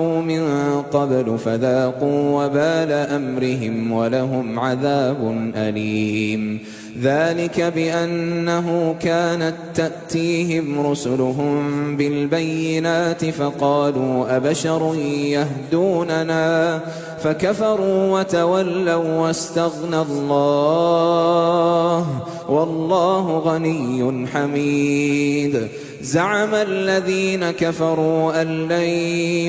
من قبل فذاقوا وبال أمرهم ولهم عذاب أليم ذلك بأنه كانت تأتيهم رسلهم بالبينات فقالوا أبشر يهدوننا فكفروا وتولوا واستغنى الله والله غني حميد زعم الذين كفروا أن لن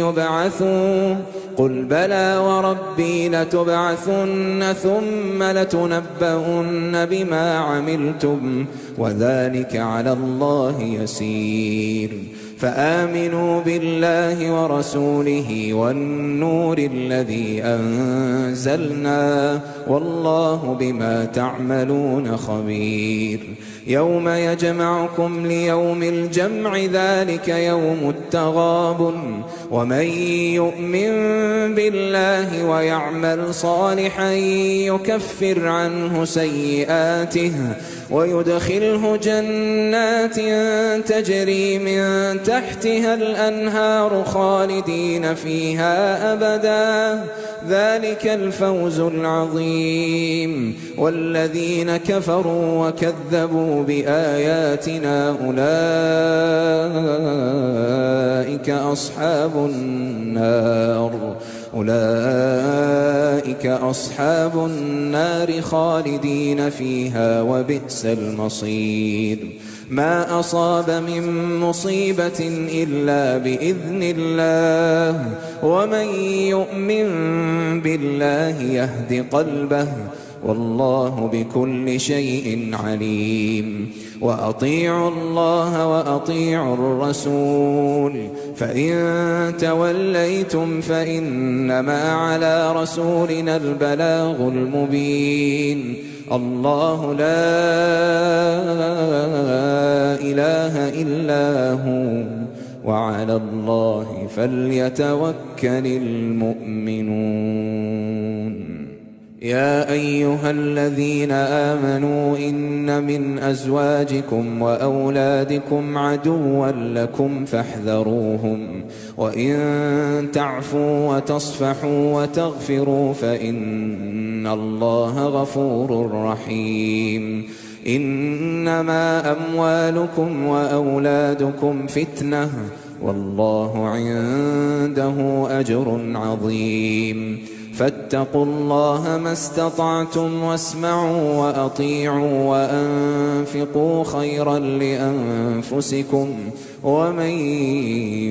يبعثوا قل بلى وربي لتبعثن ثم لتنبؤن بما عملتم وذلك على الله يسير فآمنوا بالله ورسوله والنور الذي أنزلنا والله بما تعملون خبير يوم يجمعكم ليوم الجمع ذلك يوم التغابن ومن يؤمن بالله ويعمل صالحا يكفر عنه سيئاته ويدخله جنات تجري من تحتها الأنهار خالدين فيها أبدا ذلك الفوز العظيم والذين كفروا وكذبوا بآياتنا أولئك أصحاب النار خالدين فيها وبئس المصير ما أصاب من مصيبة إلا بإذن الله ومن يؤمن بالله يهد قلبه والله بكل شيء عليم وأطيعوا الله وأطيعوا الرسول فإن توليتم فإنما على رسولنا البلاغ المبين الله لا إله إلا هو وعلى الله فليتوكل المؤمنون يا أيها الذين آمنوا إن من أزواجكم وأولادكم عدوا لكم فاحذروهم وإن تعفوا وتصفحوا وتغفروا فإن الله غفور رحيم إنما أموالكم وأولادكم فتنة والله عنده أجر عظيم فاتقوا الله ما استطعتم واسمعوا وأطيعوا وأنفقوا خيرا لأنفسكم ومن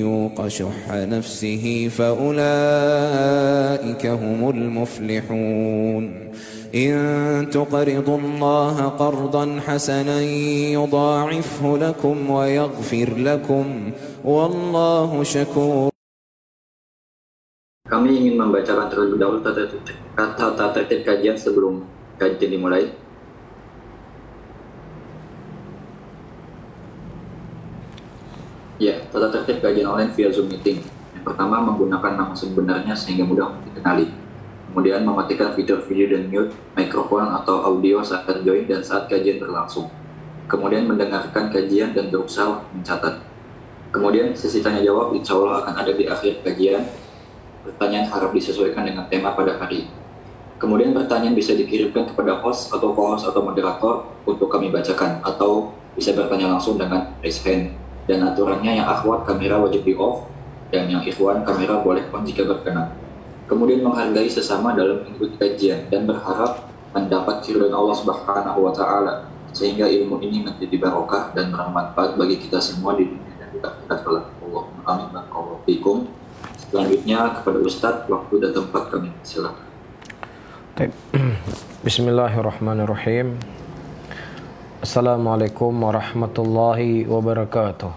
يوق شح نفسه فأولئك هم المفلحون إن تقرضوا الله قرضا حسنا يضاعفه لكم ويغفر لكم والله شكور. Kami ingin membacakan terlebih dahulu tata tertib kajian sebelum kajian dimulai. Ya, tata tertib kajian online via Zoom meeting. Yang pertama, menggunakan nama sebenarnya sehingga mudah dikenali. Kemudian, mematikan fitur video dan mute mikrofon atau audio saat join dan saat kajian berlangsung. Kemudian, mendengarkan kajian dan berusaha mencatat. Kemudian, sesi tanya jawab insya Allah akan ada di akhir kajian. Pertanyaan harap disesuaikan dengan tema pada hari. Kemudian pertanyaan bisa dikirimkan kepada host atau co-host atau moderator untuk kami bacakan, atau bisa bertanya langsung dengan raise hand. Dan aturannya yang akhwat kamera wajib di off, dan yang ikhwan kamera boleh on jika berkenan. Kemudian menghargai sesama dalam mengikuti kajian dan berharap mendapat ridho Allah Subhanahu wa Ta'ala, sehingga ilmu ini menjadi barokah dan bermanfaat bagi kita semua di dunia dan di akhirat kelak. Allahumma amin. Barakallahu fikum. Selanjutnya kepada Ustadz, waktu dan tempat kami silakan. Bismillahirrahmanirrahim. Assalamualaikum warahmatullahi wabarakatuh.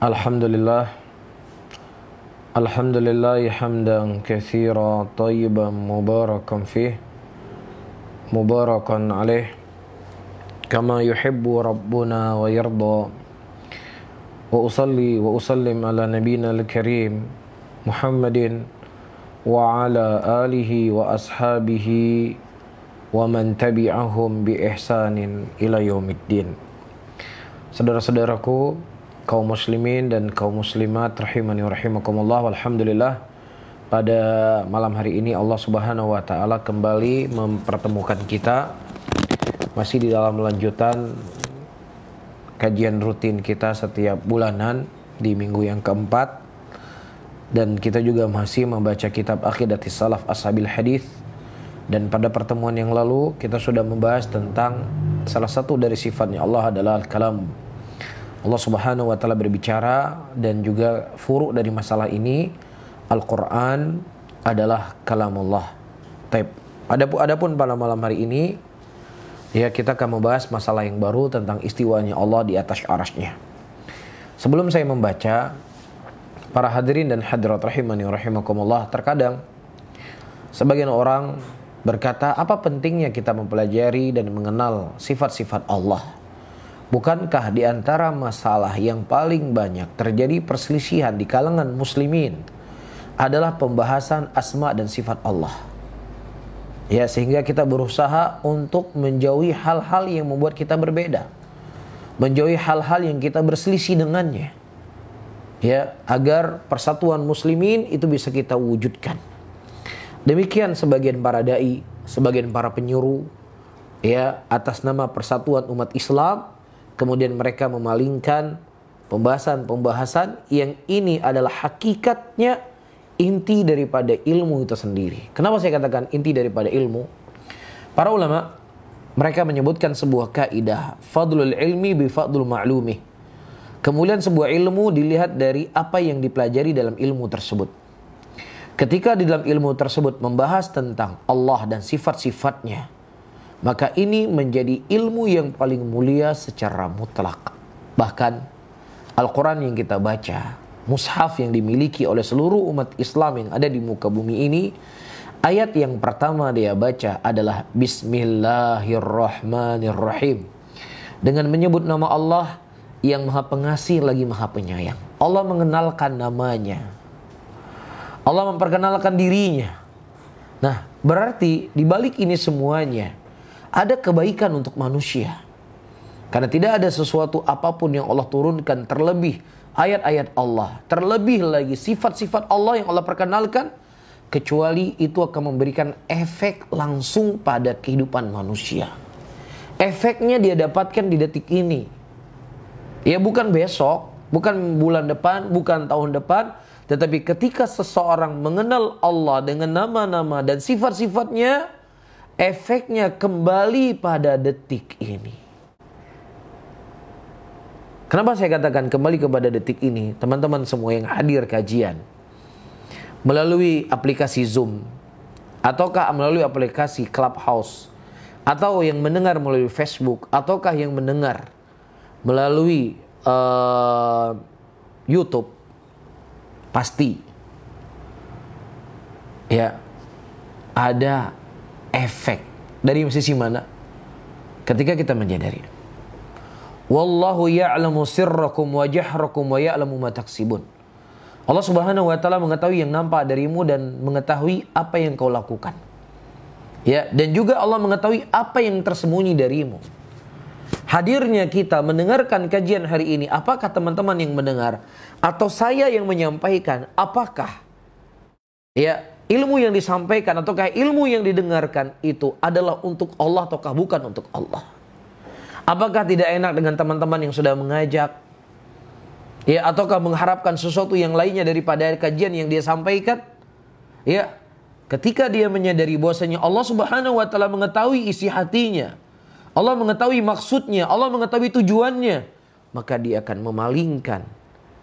Alhamdulillah hamdan katsira tayyiban mubarakan fih mubarakan alaih kama yuhibbu rabbuna wa yarda. Wa usalli wa usallim ala nabiyina al-karim Muhammadin wa ala alihi wa ashabihi wa man tabi'ahum bi ihsanin ila yaumiddin. Saudara-saudaraku, kaum muslimin dan kaum muslimat rahimani wa rahimakumullah. Alhamdulillah, pada malam hari ini Allah Subhanahu wa taala kembali mempertemukan kita masih di dalam lanjutan kajian rutin kita setiap bulanan di minggu yang keempat, dan kita juga masih membaca kitab Aqidatis Salaf Ashabil Hadis. Dan pada pertemuan yang lalu kita sudah membahas tentang salah satu dari sifatnya Allah adalah Al-Kalam. Allah Subhanahu wa taala berbicara, dan juga furu dari masalah ini Al-Quran adalah kalamullah. Adapun pada malam hari ini ya kita akan membahas masalah yang baru tentang istiwanya Allah di atas arasy-Nya. Sebelum saya membaca, para hadirin dan hadirat rahimani wa rahimakumullah, terkadang sebagian orang berkata, apa pentingnya kita mempelajari dan mengenal sifat-sifat Allah? Bukankah di antara masalah yang paling banyak terjadi perselisihan di kalangan muslimin adalah pembahasan asma dan sifat Allah? Ya, sehingga kita berusaha untuk menjauhi hal-hal yang membuat kita berbeda, menjauhi hal-hal yang kita berselisih dengannya, ya, agar persatuan muslimin itu bisa kita wujudkan. Demikian sebagian para dai, sebagian para penyuruh, ya, atas nama persatuan umat Islam, kemudian mereka memalingkan pembahasan-pembahasan yang ini adalah hakikatnya inti daripada ilmu itu sendiri. Kenapa saya katakan inti daripada ilmu? Para ulama mereka menyebutkan sebuah kaidah, fadlul ilmi bi fadlul ma'lumi. Kemudian sebuah ilmu dilihat dari apa yang dipelajari dalam ilmu tersebut. Ketika di dalam ilmu tersebut membahas tentang Allah dan sifat-sifatnya, maka ini menjadi ilmu yang paling mulia secara mutlak. Bahkan Al-Quran yang kita baca, mushaf yang dimiliki oleh seluruh umat Islam yang ada di muka bumi ini, ayat yang pertama dia baca adalah Bismillahirrahmanirrahim, dengan menyebut nama Allah yang maha pengasih lagi maha penyayang. Allah mengenalkan namanya, Allah memperkenalkan dirinya. Nah, berarti di balik ini semuanya ada kebaikan untuk manusia. Karena tidak ada sesuatu apapun yang Allah turunkan, terlebih ayat-ayat Allah, terlebih lagi sifat-sifat Allah yang Allah perkenalkan, kecuali itu akan memberikan efek langsung pada kehidupan manusia. Efeknya dia dapatkan di detik ini. Ya, bukan besok, bukan bulan depan, bukan tahun depan, tetapi ketika seseorang mengenal Allah dengan nama-nama dan sifat-sifatnya, efeknya kembali pada detik ini. Kenapa saya katakan kembali kepada detik ini? Teman-teman semua yang hadir kajian melalui aplikasi Zoom, ataukah melalui aplikasi Clubhouse, atau yang mendengar melalui Facebook, ataukah yang mendengar melalui YouTube, pasti ya ada efek. Dari sisi mana? Ketika kita menyadari, wallahu ya'lamu sirrakum wa jahrakum wa ya'lamu ma taksibun. Allah Subhanahu wa taala mengetahui yang nampak darimu dan mengetahui apa yang kau lakukan. Ya, dan juga Allah mengetahui apa yang tersembunyi darimu. Hadirnya kita mendengarkan kajian hari ini, apakah teman-teman yang mendengar atau saya yang menyampaikan, apakah ya ilmu yang disampaikan ataukah ilmu yang didengarkan itu adalah untuk Allah ataukah bukan untuk Allah? Apakah tidak enak dengan teman-teman yang sudah mengajak, ya, ataukah mengharapkan sesuatu yang lainnya daripada kajian yang dia sampaikan? Ya, ketika dia menyadari bahwasanya Allah Subhanahu wa taala mengetahui isi hatinya, Allah mengetahui maksudnya, Allah mengetahui tujuannya, maka dia akan memalingkan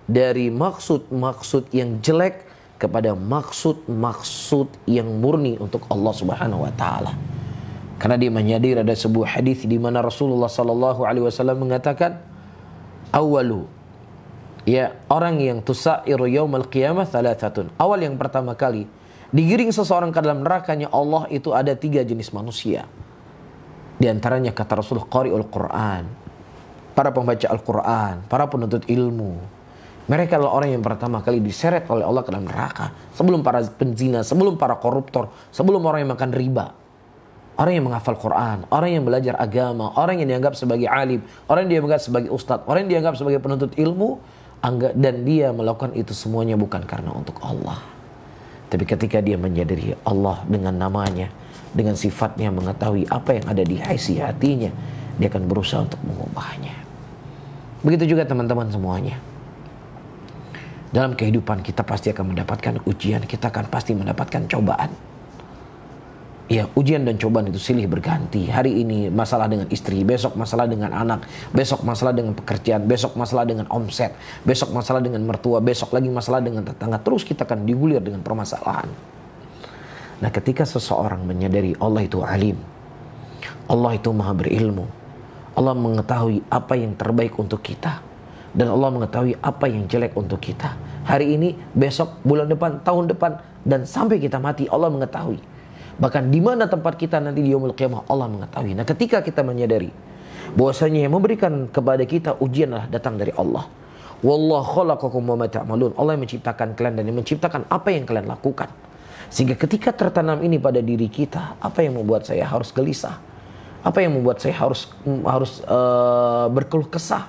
dari maksud-maksud yang jelek kepada maksud-maksud yang murni untuk Allah Subhanahu wa taala. Karena dia menyadari ada sebuah hadis di mana Rasulullah sallallahu alaihi wasallam mengatakan, awalu, ya, orang yang tusairu yaumal qiyamah thalathatun. Awal yang pertama kali digiring seseorang ke dalam nerakanya Allah itu ada 3 jenis manusia. Di antaranya kata Rasul, qari'ul Quran, para pembaca Al-Quran, para penuntut ilmu. Mereka adalah orang yang pertama kali diseret oleh Allah ke dalam neraka. Sebelum para penzina, sebelum para koruptor, sebelum orang yang makan riba. Orang yang menghafal Quran, orang yang belajar agama, orang yang dianggap sebagai alim, orang yang dianggap sebagai ustadz, orang yang dianggap sebagai penuntut ilmu, dan dia melakukan itu semuanya bukan karena untuk Allah. Tapi ketika dia menyadari Allah dengan namanya, dengan sifatnya, mengetahui apa yang ada di isi hatinya, dia akan berusaha untuk mengubahnya. Begitu juga teman-teman semuanya. Dalam kehidupan kita pasti akan mendapatkan ujian, kita akan pasti mendapatkan cobaan. Ya, ujian dan cobaan itu silih berganti. Hari ini masalah dengan istri, besok masalah dengan anak, besok masalah dengan pekerjaan, besok masalah dengan omset, besok masalah dengan mertua, besok lagi masalah dengan tetangga. Terus kita akan digulir dengan permasalahan. Nah, ketika seseorang menyadari Allah itu alim, Allah itu maha berilmu, Allah mengetahui apa yang terbaik untuk kita, dan Allah mengetahui apa yang jelek untuk kita. Hari ini, besok, bulan depan, tahun depan, dan sampai kita mati, Allah mengetahui. Bahkan di mana tempat kita nanti di yaumul qiyamah, Allah mengetahui. Nah, ketika kita menyadari bahwasanya yang memberikan kepada kita ujian adalah datang dari Allah. Wallahu khalaqakum wa ma ta'malun. Allah yang menciptakan kalian dan yang menciptakan apa yang kalian lakukan. Sehingga ketika tertanam ini pada diri kita, apa yang membuat saya harus gelisah? Apa yang membuat saya harus berkeluh kesah?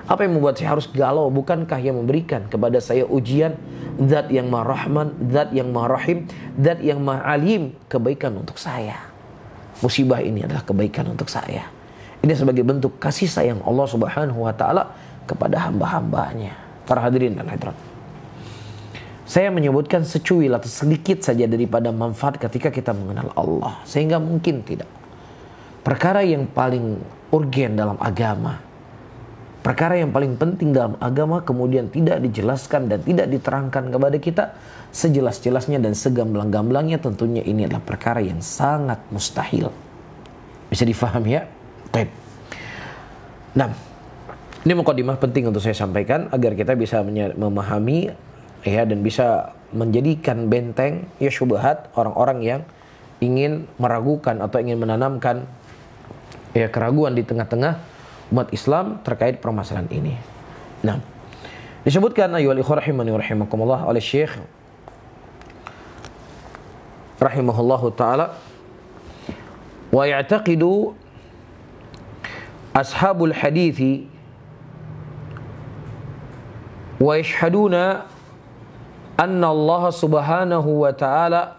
Apa yang membuat saya harus galau? Bukankah yang memberikan kepada saya ujian Zat yang Maha Rahman, Zat yang Maha Rahim, Zat yang Maha Alim, kebaikan untuk saya. Musibah ini adalah kebaikan untuk saya. Ini sebagai bentuk kasih sayang Allah Subhanahu wa taala kepada hamba-hambanya. Para hadirin dan hadirat, saya menyebutkan secuil atau sedikit saja daripada manfaat ketika kita mengenal Allah, sehingga mungkin tidak perkara yang paling urgen dalam agama, perkara yang paling penting dalam agama kemudian tidak dijelaskan dan tidak diterangkan kepada kita sejelas-jelasnya dan segamblang-gamblangnya. Tentunya ini adalah perkara yang sangat mustahil. Bisa difahami ya? Baik. Nah, ini mukadimah penting untuk saya sampaikan agar kita bisa memahami ya, dan bisa menjadikan benteng ya syubhat orang-orang yang ingin meragukan atau ingin menanamkan ya keraguan di tengah-tengah umat Islam terkait permasalahan ini. Nah, disebutkan ayyuhal ikhwah rahimani wa rahimakumullah oleh Syekh rahimahullahu taala, wa ya'taqidu ashabul hadithi wa yashhaduna anna Allah subhanahu wa ta'ala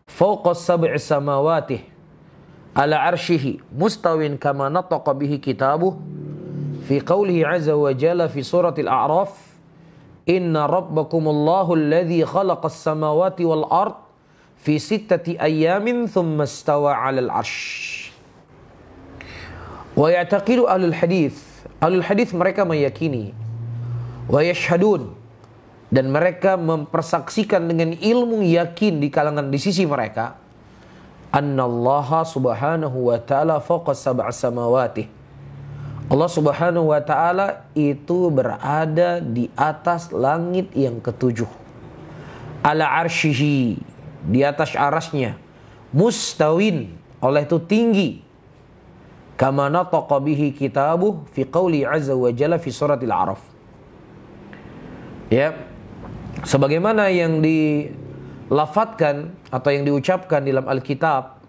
fawqa sab'i samawati ala arshihi mustawin kama nataqa bihi kitabuh fi qawlihi azza wa jalla fi suratil a'raf inna rabbakumullahu alladhi khalaqas samawati wal ard fi sittati ayyamin thumma istawa 'alal 'arsy. Wa ya'taqidu ahlul hadith mereka meyakini, wa yashhadun, dan mereka mempersaksikan dengan ilmu yakin di kalangan di sisi mereka, annallaha subhanahu wa ta'ala fawqa sab'a samawati. Allah subhanahu wa ta'ala itu berada di atas langit yang ketujuh. Ala arsyihi, di atas arasnya. Mustawin, oleh itu tinggi. Kama nataqa bihi kitabuh fi qawli azza wa jalla fi suratil a'raf. Ya, sebagaimana yang dilafatkan atau yang diucapkan dalam Alkitab,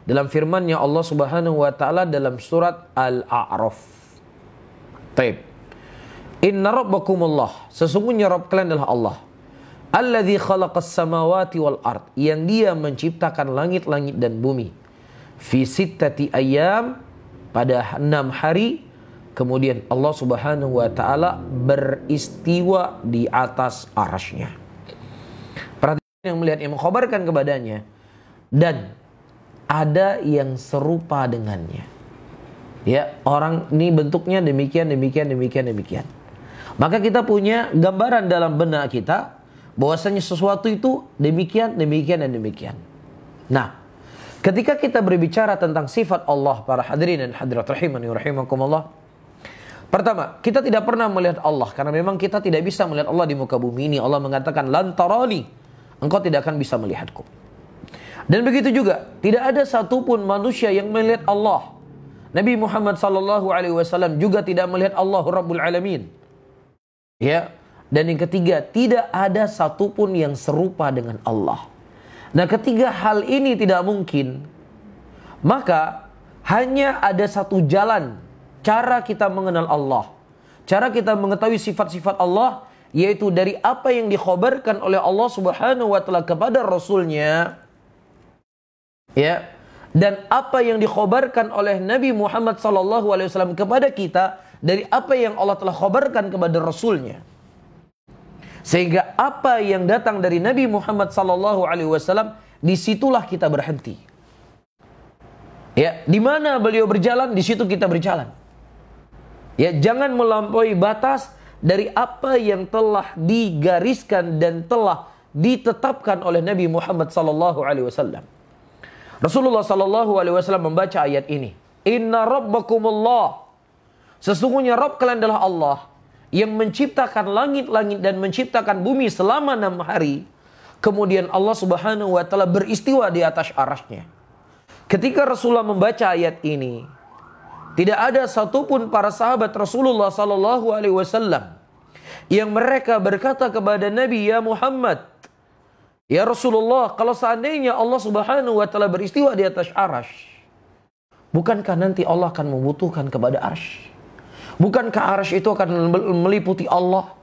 dalam firman-Nya Allah Subhanahu wa taala dalam surat Al-A'raf. Taib. Inna rabbakumullah, sesungguhnya Rabb kalian adalah Allah. Alladzi khalaqas samawati wal ard, yang Dia menciptakan langit-langit dan bumi. Fi sittati ayyam, pada 6 hari. Kemudian Allah Subhanahu wa taala beristiwa di atas arasy-Nya. Yang melihat, yang mengkhabarkan kepadanya, dan ada yang serupa dengannya. Ya, orang ini bentuknya demikian. Maka kita punya gambaran dalam benak kita bahwasanya sesuatu itu demikian. Nah, ketika kita berbicara tentang sifat Allah, para hadirin dan hadirat rahimani wa rahimakumullah, pertama, kita tidak pernah melihat Allah karena memang kita tidak bisa melihat Allah di muka bumi ini. Allah mengatakan lan tarani, engkau tidak akan bisa melihatku. Dan begitu juga, tidak ada satupun manusia yang melihat Allah. Nabi Muhammad SAW juga tidak melihat Allah Rabbul Alamin. Ya. Dan yang ketiga, tidak ada satupun yang serupa dengan Allah. Nah, ketiga hal ini tidak mungkin, maka hanya ada satu jalan cara kita mengenal Allah. Cara kita mengetahui sifat-sifat Allah yaitu dari apa yang dikhabarkan oleh Allah Subhanahu wa taala kepada Rasulnya, ya, dan apa yang dikhabarkan oleh Nabi Muhammad sallallahu alaihi wasallam kepada kita dari apa yang Allah telah khabarkan kepada Rasulnya. Sehingga apa yang datang dari Nabi Muhammad sallallahu alaihi wasallam, disitulah kita berhenti. Ya, di mana beliau berjalan, di situ kita berjalan. Ya, jangan melampaui batas dari apa yang telah digariskan dan telah ditetapkan oleh Nabi Muhammad sallallahu alaihi wasallam. Rasulullah sallallahu alaihi wasallam membaca ayat ini. Inna rabbakumullah. Sesungguhnya Rabb kalian adalah Allah yang menciptakan langit-langit dan menciptakan bumi selama 6 hari. Kemudian Allah Subhanahu wa taala beristiwa di atas arasy-Nya. Ketika Rasulullah membaca ayat ini, tidak ada satupun para sahabat Rasulullah sallallahu alaihi wasallam yang mereka berkata kepada Nabi, "Ya Muhammad, ya Rasulullah, kalau seandainya Allah Subhanahu wa taala beristiwa di atas arasy, bukankah nanti Allah akan membutuhkan kepada arasy? Bukankah arasy itu akan meliputi Allah?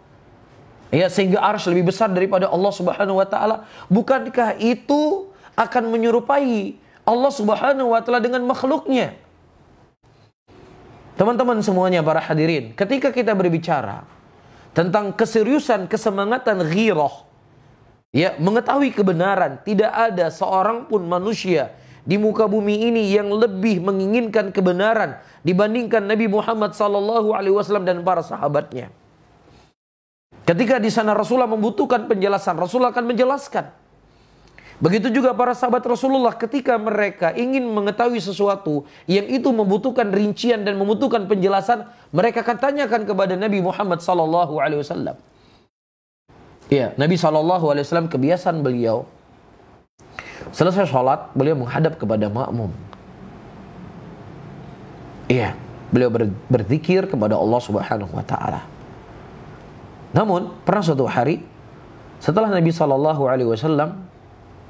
Ya, sehingga arasy lebih besar daripada Allah Subhanahu wa taala. Bukankah itu akan menyerupai Allah Subhanahu wa taala dengan makhluknya?" Teman-teman semuanya, para hadirin, ketika kita berbicara tentang keseriusan, kesemangatan ghirah, ya, mengetahui kebenaran, tidak ada seorang pun manusia di muka bumi ini yang lebih menginginkan kebenaran dibandingkan Nabi Muhammad sallallahu alaihi wasallam dan para sahabatnya. Ketika di sana Rasulullah membutuhkan penjelasan, Rasulullah akan menjelaskan. Begitu juga para sahabat Rasulullah ketika mereka ingin mengetahui sesuatu yang itu membutuhkan rincian dan membutuhkan penjelasan, mereka akan tanyakan kepada Nabi Muhammad sallallahu alaihi wasallam. Ya, Nabi sallallahu alaihi wasallam kebiasaan beliau selesai sholat, beliau menghadap kepada makmum. Iya, beliau berzikir kepada Allah Subhanahu wa taala. Namun, pernah suatu hari setelah Nabi sallallahu alaihi wasallam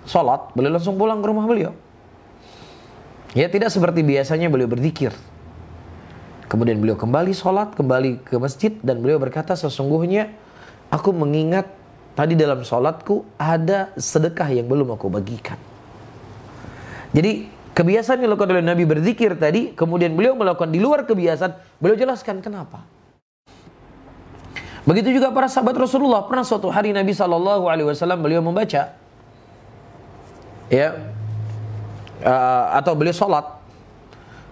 sholat, beliau langsung pulang ke rumah beliau. Ya, tidak seperti biasanya beliau berzikir. Kemudian beliau kembali sholat, kembali ke masjid, dan beliau berkata, sesungguhnya aku mengingat tadi dalam sholatku ada sedekah yang belum aku bagikan. Jadi kebiasaan yang dilakukan oleh Nabi berzikir tadi, kemudian beliau melakukan di luar kebiasaan, beliau jelaskan kenapa. Begitu juga para sahabat Rasulullah. Pernah suatu hari Nabi SAW beliau membaca, ya, atau beliau sholat,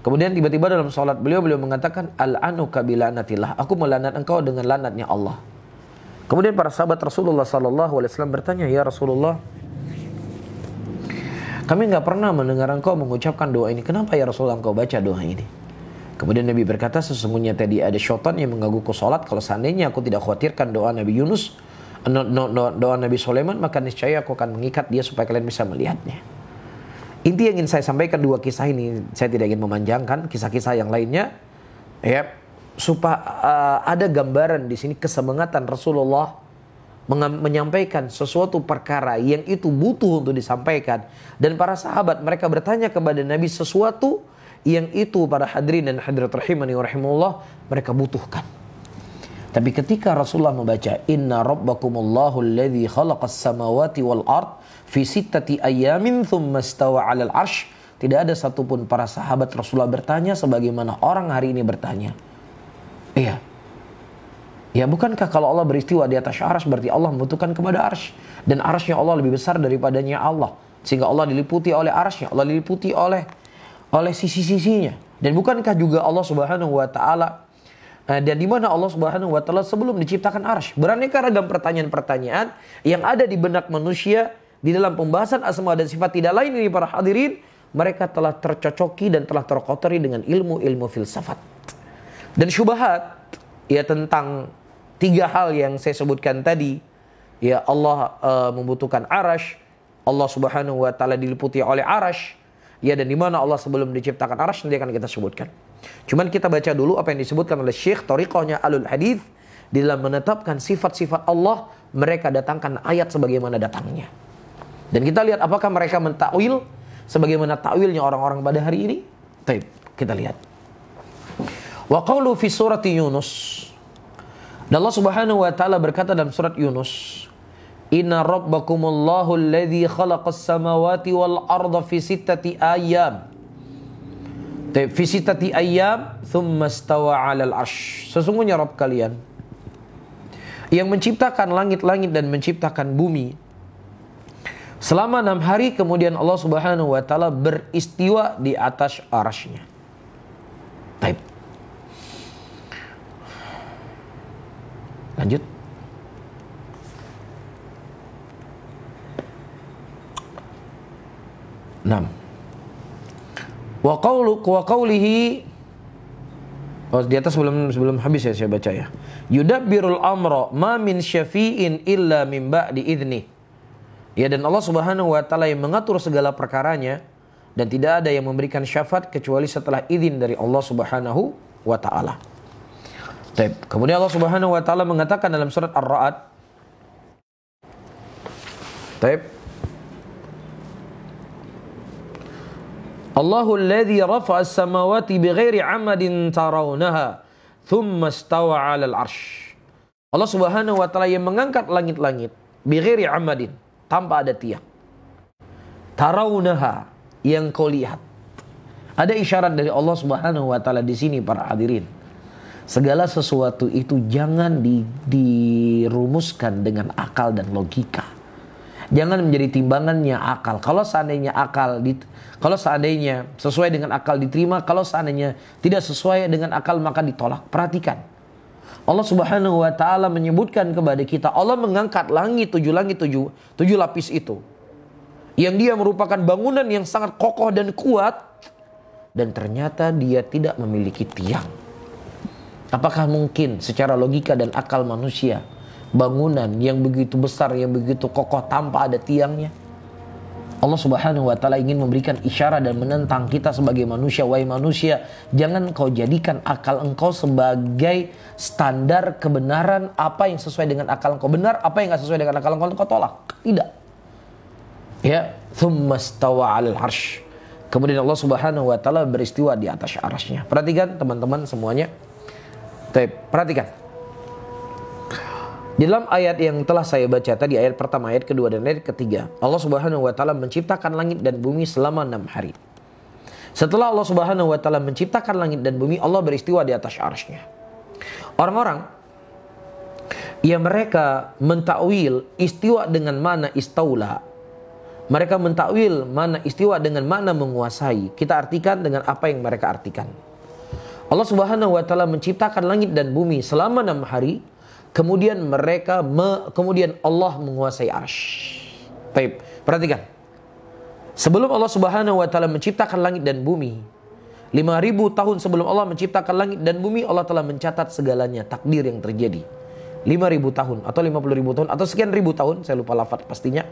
kemudian tiba-tiba dalam sholat beliau mengatakan, al-anuka bilanatillah, aku melanat engkau dengan lanatnya Allah. Kemudian para sahabat Rasulullah SAW bertanya, ya Rasulullah, kami nggak pernah mendengar engkau mengucapkan doa ini, kenapa ya Rasulullah engkau baca doa ini? Kemudian Nabi berkata, sesungguhnya tadi ada syaitan yang menggangguku sholat, kalau seandainya aku tidak khawatirkan doa Nabi Yunus, doa Nabi Sulaiman, maka niscaya aku akan mengikat dia supaya kalian bisa melihatnya. Inti yang ingin saya sampaikan dua kisah ini, saya tidak ingin memanjangkan kisah-kisah yang lainnya, ya, supaya ada gambaran di sini kesemangatan Rasulullah menyampaikan sesuatu perkara yang itu butuh untuk disampaikan, dan para sahabat mereka bertanya kepada Nabi sesuatu yang itu para hadirin dan hadirat rahimani wa rahimahullah mereka butuhkan. Tapi ketika Rasulullah membaca inna rabbakumullahu alladzi khalaqas samawati wal ard fi sittati ayamin thumma istawa 'alal 'arsy, tidak ada satupun para sahabat Rasulullah bertanya sebagaimana orang hari ini bertanya. Iya. Ya, bukankah kalau Allah beristiwa di atas arsy berarti Allah membutuhkan kepada arsy, dan arsynya Allah lebih besar daripadanya Allah, sehingga Allah diliputi oleh arsynya, Allah diliputi oleh sisi-sisinya. Dan bukankah juga Allah Subhanahu wa taala, dan di mana Allah Subhanahu wa taala sebelum diciptakan arsy, beraneka ragam pertanyaan-pertanyaan yang ada di benak manusia di dalam pembahasan asma dan sifat tidak lain ini para hadirin, mereka telah tercocoki dan telah terkotori dengan ilmu-ilmu filsafat dan syubhat, ya, tentang tiga hal yang saya sebutkan tadi. Ya, Allah membutuhkan arsy, Allah Subhanahu wa taala diliputi oleh arsy, ya, dan di mana Allah sebelum diciptakan arsy nanti akan kita sebutkan. Cuman kita baca dulu apa yang disebutkan oleh Syekh Thariqahnya Ahlul Hadis di dalam menetapkan sifat-sifat Allah, mereka datangkan ayat sebagaimana datangnya. Dan kita lihat apakah mereka mentakwil sebagaimana takwilnya orang-orang pada hari ini. Baik, kita lihat. Wa qawlu fi surati Yunus, Dan Allah Subhanahu wa taala berkata dalam surat Yunus, "Inna rabbakumullahu alladzi khalaqas samawati wal arda fi sittati ayyam." Fi sittati ayyam thumma istawa 'alal 'arsy. Sesungguhnya Rabb kalian yang menciptakan langit-langit dan menciptakan bumi selama 6 hari, kemudian Allah Subhanahu wa taala beristiwa di atas arasy-Nya. Baik. Lanjut. Wa qawlihi, di atas sebelum habis ya saya baca ya. Yudabbirul amra ma min syafi'in illa min ba'di idzni. Ya, dan Allah Subhanahu wa taala yang mengatur segala perkaranya dan tidak ada yang memberikan syafaat kecuali setelah izin dari Allah Subhanahu wa taala. Kemudian Allah Subhanahu wa taala mengatakan dalam surat Ar-Ra'd, Allahul ladzi rafa'as samawati bighairi 'amadin tarawnaha thumma istawa 'alal 'arsy. Allah Subhanahu wa taala yang mengangkat langit-langit bighairi 'amadin, tanpa ada tiang. Tarawnaha, yang kau lihat. Ada isyarat dari Allah Subhanahu wa taala di sini para hadirin. Segala sesuatu itu jangan dirumuskan dengan akal dan logika. Jangan menjadi timbangannya akal. Kalau seandainya sesuai dengan akal diterima, kalau seandainya tidak sesuai dengan akal maka ditolak. Perhatikan. Allah Subhanahu wa taala menyebutkan kepada kita, Allah mengangkat langit, tujuh lapis itu. Yang dia merupakan bangunan yang sangat kokoh dan kuat, dan ternyata dia tidak memiliki tiang. Apakah mungkin secara logika dan akal manusia bangunan yang begitu besar, yang begitu kokoh tanpa ada tiangnya? Allah Subhanahu wa taala ingin memberikan isyarat dan menentang kita sebagai manusia. Wahai manusia, jangan kau jadikan akal engkau sebagai standar kebenaran. Apa yang sesuai dengan akal engkau benar, apa yang enggak sesuai dengan akal engkau tolak. Tidak. Ya, thumma istawa 'alal 'arsy. Kemudian Allah Subhanahu wa taala beristiwa di atas arasy-Nya. Perhatikan teman-teman semuanya. Perhatikan. Di dalam ayat yang telah saya baca tadi, ayat pertama, ayat kedua, dan ayat ketiga, Allah Subhanahu wa taala menciptakan langit dan bumi selama 6 hari. Setelah Allah Subhanahu wa taala menciptakan langit dan bumi, Allah beristiwa di atas arasy-Nya. Orang-orang yang mereka mentakwil istiwa dengan mana istaula, mereka mentakwil mana istiwa dengan mana menguasai, kita artikan dengan apa yang mereka artikan. Allah Subhanahu wa taala menciptakan langit dan bumi selama 6 hari, kemudian kemudian Allah menguasai arsy. Baik, perhatikan. Sebelum Allah Subhanahu wa taala menciptakan langit dan bumi, 5.000 tahun sebelum Allah menciptakan langit dan bumi, Allah telah mencatat segalanya, takdir yang terjadi. 5.000 tahun atau 50.000 tahun atau sekian ribu tahun, saya lupa lafaz pastinya.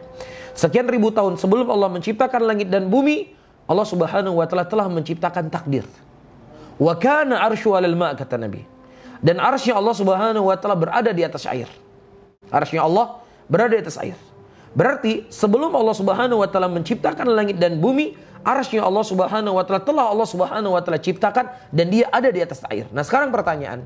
Sekian ribu tahun sebelum Allah menciptakan langit dan bumi, Allah Subhanahu wa taala telah menciptakan takdir. Wa kana arsyu 'alal ma', kata Nabi. Dan arsy-Nya Allah Subhanahu wa taala berada di atas air. Arsy-Nya Allah berada di atas air. Berarti sebelum Allah Subhanahu wa taala menciptakan langit dan bumi, arsy-Nya Allah Subhanahu wa taala telah Allah Subhanahu wa taala ciptakan dan dia ada di atas air. Nah, sekarang pertanyaan.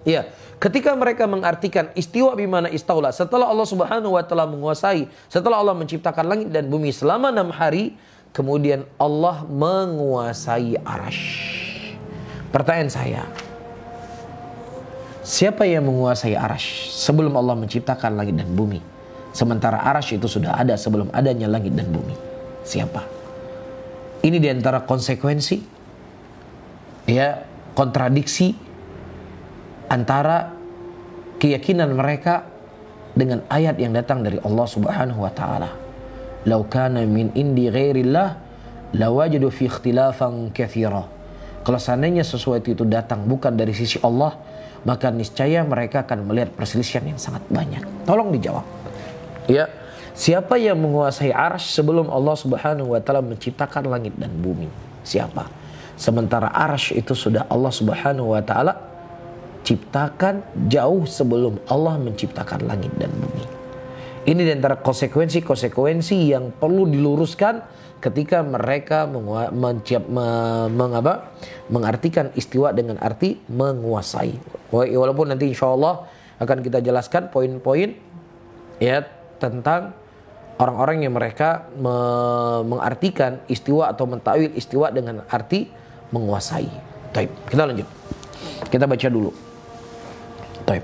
Ya, ketika mereka mengartikan istiwa bimana istaula, setelah Allah Subhanahu wa taala menguasai, setelah Allah menciptakan langit dan bumi selama 6 hari, kemudian Allah menguasai arsy. Pertanyaan saya, siapa yang menguasai arsy sebelum Allah menciptakan langit dan bumi? Sementara arsy itu sudah ada sebelum adanya langit dan bumi. Siapa? Ini diantara konsekuensi, ya, kontradiksi antara keyakinan mereka dengan ayat yang datang dari Allah Subhanahu wa taala. Lau kana min indi ghairillah lawajadu fi ikhtilafan katsira. Kalau seandainya sesuatu itu datang bukan dari sisi Allah, maka niscaya mereka akan melihat perselisihan yang sangat banyak. Tolong dijawab. Ya, siapa yang menguasai arsy sebelum Allah Subhanahu wa taala menciptakan langit dan bumi? Siapa? Sementara arsy itu sudah Allah Subhanahu wa taala ciptakan jauh sebelum Allah menciptakan langit dan bumi. Ini di antara konsekuensi yang perlu diluruskan ketika mereka mengartikan istiwa dengan arti menguasai. Walaupun nanti insya Allah akan kita jelaskan poin-poin ya tentang orang-orang yang mereka mengartikan istiwa atau mentakwil istiwa dengan arti menguasai. Taib. Kita lanjut. Kita baca dulu. Taib.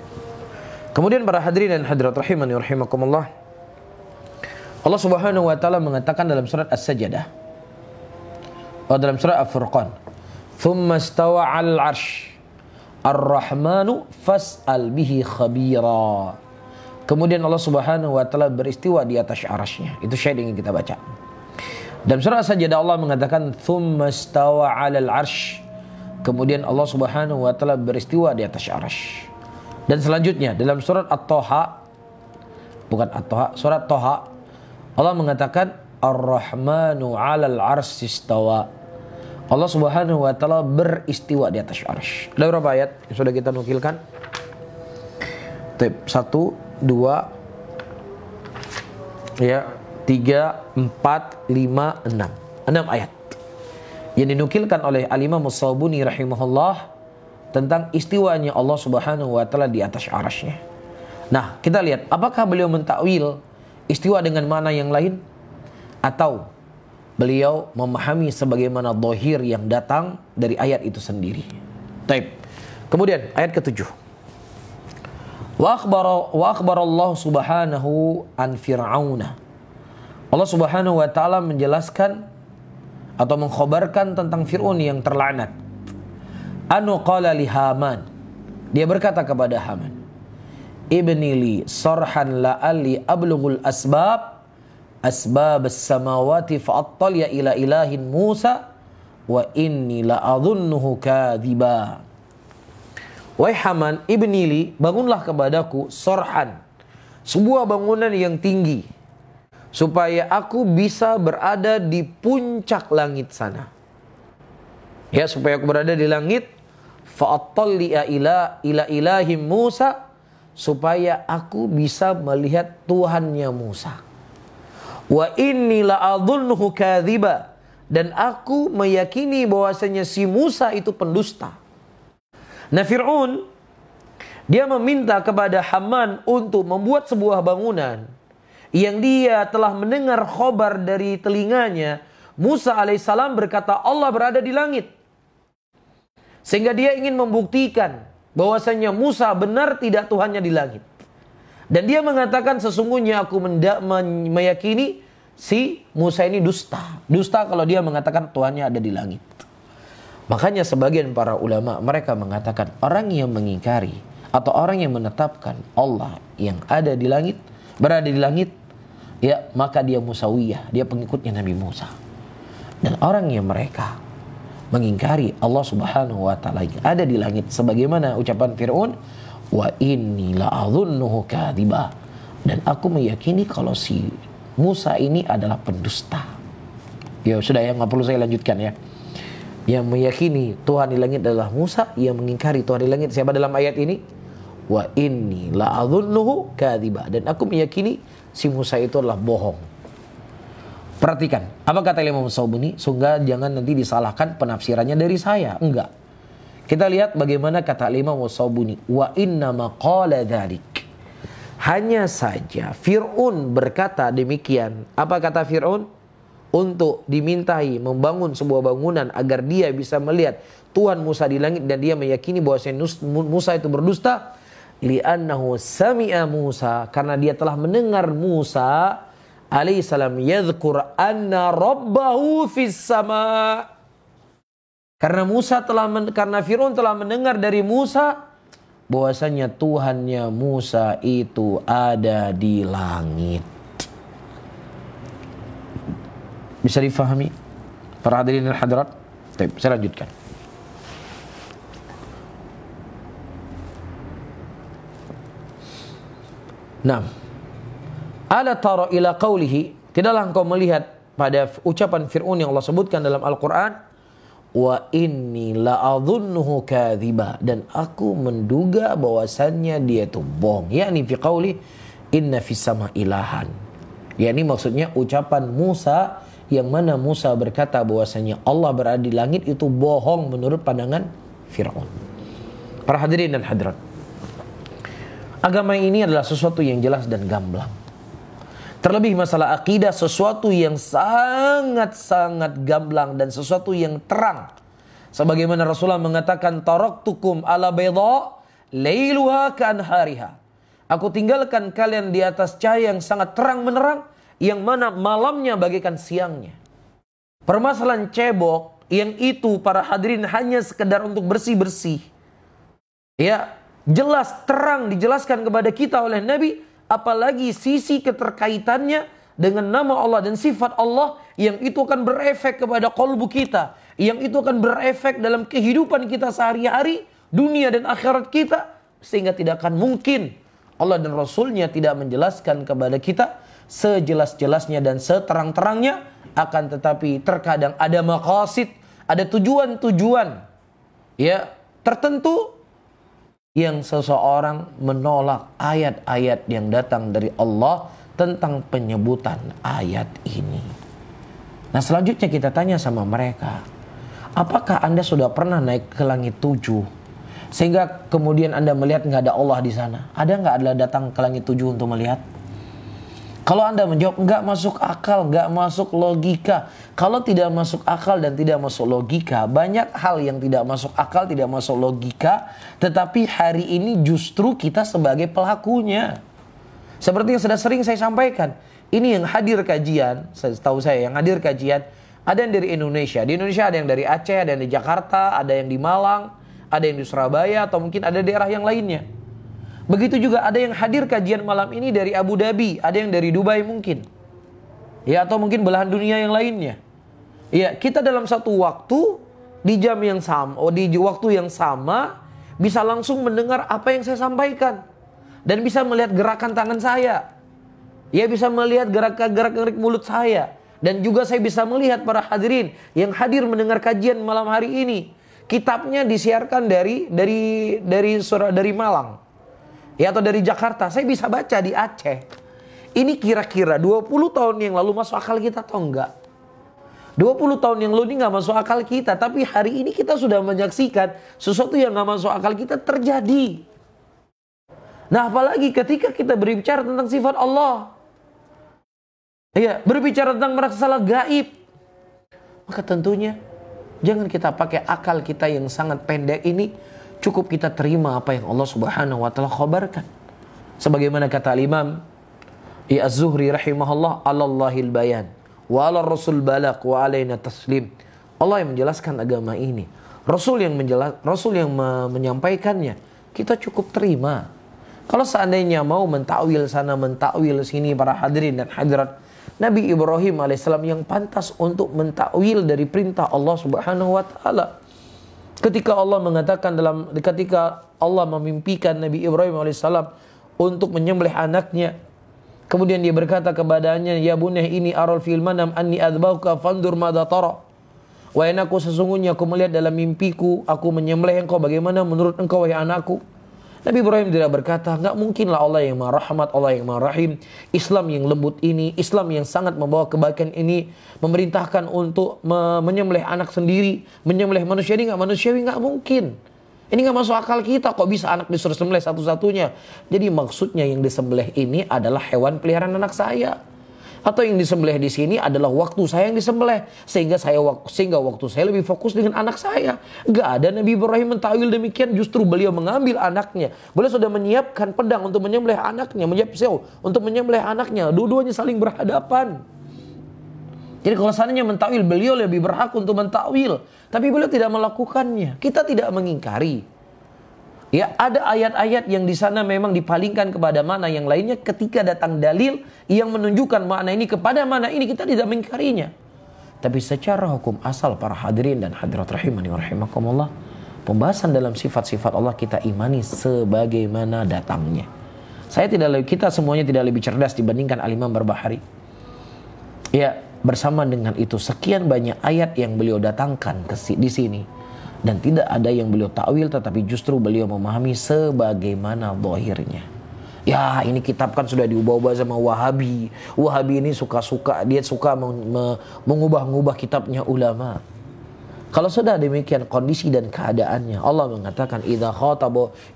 Kemudian para hadirin dan hadirat rahimani rahimakumullah. Allah Subhanahu wa taala mengatakan dalam surat As-Sajdah atau dalam surat Al-Furqan, "Tsumma istawa 'alal 'arsy Ar-Rahmanu fas'al bihi khabira." Kemudian Allah Subhanahu wa taala beristiwa di atas arasy-Nya. Itu syahid yang kita baca. Dalam surah As-Sajdah Allah mengatakan tsumma istawa 'alal 'arsy. Kemudian Allah Subhanahu wa taala beristiwa di atas arasy. Dan selanjutnya dalam surat At-Taha, bukan At-Taha, surat Taha, Allah mengatakan Ar-Rahmanu 'alal 'arsy istawa. Allah Subhanahu wa taala beristiwa di atas arasy. Ada berapa ayat yang sudah kita nukilkan? Tip 1 2 ya 3 4 5 6 ayat yang dinukilkan oleh Al-Imam As-Sabuni rahimahullah tentang istiwanya Allah Subhanahu wa taala di atas arasy-Nya. Nah, kita lihat apakah beliau mentakwil istiwa dengan makna yang lain atau beliau memahami sebagaimana dhahir yang datang dari ayat itu sendiri. Taib. Kemudian ayat ke-7. Wa akhbara Allah Subhanahu an Fir'auna. Allah Subhanahu wa taala menjelaskan atau mengkhabarkan tentang Fir'aun yang terlaknat. Anu qala li Haman. Dia berkata kepada Haman, "Ibni li sarhan la'alli ablughul asbab as-samawati fa'attali'a ila ilahin Musa wa inni la'adhunnuhu kadhiba." Wahai Haman, ibni li, bangunlah kepadaku sorhan, sebuah bangunan yang tinggi, supaya aku bisa berada di puncak langit sana. Ya, supaya aku berada di langit. Fa'attali'a ila ilahim Musa, supaya aku bisa melihat Tuhannya Musa. Wa inni la'adhunnuhu kadhiba, dan aku meyakini bahwasanya si Musa itu pendusta. Nah, Fir'aun dia meminta kepada Haman untuk membuat sebuah bangunan yang dia telah mendengar khobar dari telinganya. Musa alaihissalam berkata Allah berada di langit. Sehingga dia ingin membuktikan bahwasanya Musa benar tidak Tuhannya di langit. Dan dia mengatakan sesungguhnya aku meyakini si Musa ini dusta. Dusta kalau dia mengatakan Tuhannya ada di langit. Makanya sebagian para ulama mereka mengatakan orang yang mengingkari atau orang yang menetapkan Allah yang ada di langit, berada di langit, ya maka dia Musawiyah, dia pengikutnya Nabi Musa. Dan orang yang mereka mengingkari Allah Subhanahu wa taala yang ada di langit sebagaimana ucapan Fir'aun, wa inni la'adhunnuhu kadhiba, dan aku meyakini kalau si Musa ini adalah pendusta. Ya sudah ya, nggak perlu saya lanjutkan ya. Yang meyakini Tuhan di langit adalah Musa, yang mengingkari Tuhan di langit siapa dalam ayat ini? Wa inni la'adhunnuhu kadhiba, dan aku meyakini si Musa itu adalah bohong. Perhatikan, apa kata Imam As-Sabuni? Sehingga jangan nanti disalahkan penafsirannya dari saya. Enggak. Kita lihat bagaimana kata Imam As-Sabuni. Wa inna ma qala dzalik. Hanya saja Fir'aun berkata demikian. Apa kata Fir'aun? Untuk dimintai membangun sebuah bangunan agar dia bisa melihat Tuhan Musa di langit, dan dia meyakini bahwa Musa itu berdusta. Li'annahu sami'a Musa, karena dia telah mendengar Musa alaihissalam yadhkur anna rabbahu fis sama. Karena Fir'aun telah mendengar dari Musa bahwasanya Tuhannya Musa itu ada di langit. Bisa difahami para hadirin dan hadirat? Baik, saya lanjutkan. Nah, ala tara ila qawlihi, tidaklah engkau melihat pada ucapan Fir'aun yang Allah sebutkan dalam Al-Quran, wa inni la'adhunnuhu kadhiba, dan aku menduga bahwasannya dia itu bohong. Yakni fi qawli inna fis sama ilahan, yakni maksudnya ucapan Musa yang mana Musa berkata bahwasanya Allah berada di langit itu bohong menurut pandangan Fir'aun. Para hadirin dan hadirat, Agama ini adalah sesuatu yang jelas dan gamblang. Terlebih masalah akidah, sesuatu yang sangat-sangat gamblang dan sesuatu yang terang. Sebagaimana Rasulullah mengatakan, taraktukum ala bayda lailuha ka'anhariha. Aku tinggalkan kalian di atas cahaya yang sangat terang menerang, yang mana malamnya bagaikan siangnya. Permasalahan cebok yang itu para hadirin hanya sekedar untuk bersih-bersih. Ya, jelas terang dijelaskan kepada kita oleh Nabi, apalagi sisi keterkaitannya dengan nama Allah dan sifat Allah yang itu akan berefek kepada kolbu kita, yang itu akan berefek dalam kehidupan kita sehari-hari, dunia dan akhirat kita, sehingga tidak akan mungkin Allah dan Rasulnya tidak menjelaskan kepada kita sejelas-jelasnya dan seterang-terangnya. Akan tetapi terkadang ada maqasid, ada tujuan-tujuan ya tertentu yang seseorang menolak ayat-ayat yang datang dari Allah tentang penyebutan ayat ini. Nah, selanjutnya kita tanya sama mereka, apakah Anda sudah pernah naik ke langit 7 sehingga kemudian Anda melihat nggak ada Allah di sana? Ada nggak Anda datang ke langit 7 untuk melihat? Kalau Anda menjawab nggak masuk akal, nggak masuk logika. Kalau tidak masuk akal dan tidak masuk logika, banyak hal yang tidak masuk akal, tidak masuk logika, tetapi hari ini justru kita sebagai pelakunya. Seperti yang sudah sering saya sampaikan, ini yang hadir kajian, setahu saya yang hadir kajian ada yang dari Indonesia. Di Indonesia ada yang dari Aceh, ada yang di Jakarta, ada yang di Malang, ada yang di Surabaya, atau mungkin ada daerah yang lainnya. Begitu juga ada yang hadir kajian malam ini dari Abu Dhabi, ada yang dari Dubai mungkin. Ya, atau mungkin belahan dunia yang lainnya. Ya, kita dalam satu waktu di jam yang sama, di waktu yang sama bisa langsung mendengar apa yang saya sampaikan dan bisa melihat gerakan tangan saya. Ya, bisa melihat gerak-gerik mulut saya dan juga saya bisa melihat para hadirin yang hadir mendengar kajian malam hari ini. Kitabnya disiarkan dari Malang. Ya, atau dari Jakarta, saya bisa baca di Aceh. Ini kira-kira 20 tahun yang lalu masuk akal kita atau enggak? 20 tahun yang lalu ini enggak masuk akal kita, tapi hari ini kita sudah menyaksikan sesuatu yang enggak masuk akal kita terjadi. Nah, apalagi ketika kita berbicara tentang sifat Allah. Ya, berbicara tentang masalah gaib. Maka tentunya jangan kita pakai akal kita yang sangat pendek ini. Cukup kita terima apa yang Allah Subhanahu wa taala khabarkan. Sebagaimana kata Imam Az-Zuhri rahimahullah, "Allahil bayan wa 'ala rasul balagh wa 'alaina taslim." Allah yang menjelaskan agama ini, Rasul yang menyampaikannya, kita cukup terima. Kalau seandainya mau mentakwil sana mentakwil sini para hadirin dan hadirat, Nabi Ibrahim alaihissalam yang pantas untuk mentakwil dari perintah Allah Subhanahu wa taala. Ketika Allah memimpikan Nabi Ibrahim alaihissalam untuk menyembelih anaknya, kemudian dia berkata kepadanya, "Ya bunayya ini aral fil manam anni adzbauka fandur madza tara." Wahai anakku, sesungguhnya aku melihat dalam mimpiku aku menyembelih engkau, bagaimana menurut engkau wahai anakku? Nabi Ibrahim tidak berkata, enggak mungkinlah Allah yang Maha Rahmat, Allah yang Maha Rahim, Islam yang lembut ini, Islam yang sangat membawa kebaikan ini, memerintahkan untuk menyembelih anak sendiri, menyembelih manusia ini enggak manusiawi, enggak mungkin. Ini enggak masuk akal kita, kok bisa anak disuruh sembelih satu-satunya. Jadi maksudnya yang disembelih ini adalah hewan peliharaan anak saya. Atau yang disembelih di sini adalah waktu saya yang disembelih, sehingga waktu saya lebih fokus dengan anak saya. Enggak ada Nabi Ibrahim mentakwil demikian, justru beliau mengambil anaknya. Beliau sudah menyiapkan pedang untuk menyembelih anaknya, untuk menyembelih anaknya. Dua-duanya saling berhadapan. Jadi kalau seandainya mentakwil, beliau lebih berhak untuk mentakwil, tapi beliau tidak melakukannya. Kita tidak mengingkari. Ya, ada ayat-ayat yang di sana memang dipalingkan kepada makna yang lainnya. Ketika datang dalil yang menunjukkan makna ini kepada makna ini, kita tidak mengingkarinya. Tapi secara hukum asal para hadirin dan hadirat rahimani wa rahimakumullah, pembahasan dalam sifat-sifat Allah kita imani sebagaimana datangnya. Kita semuanya tidak lebih cerdas dibandingkan Al-Imam Barbahari. Ya, bersama dengan itu sekian banyak ayat yang beliau datangkan di sini. Dan tidak ada yang beliau takwil, tetapi justru beliau memahami sebagaimana zahirnya. Ya, ini kitab kan sudah diubah-ubah sama Wahabi. Wahabi ini dia suka mengubah-ubah kitabnya ulama. Kalau sudah demikian kondisi dan keadaannya, Allah mengatakan idza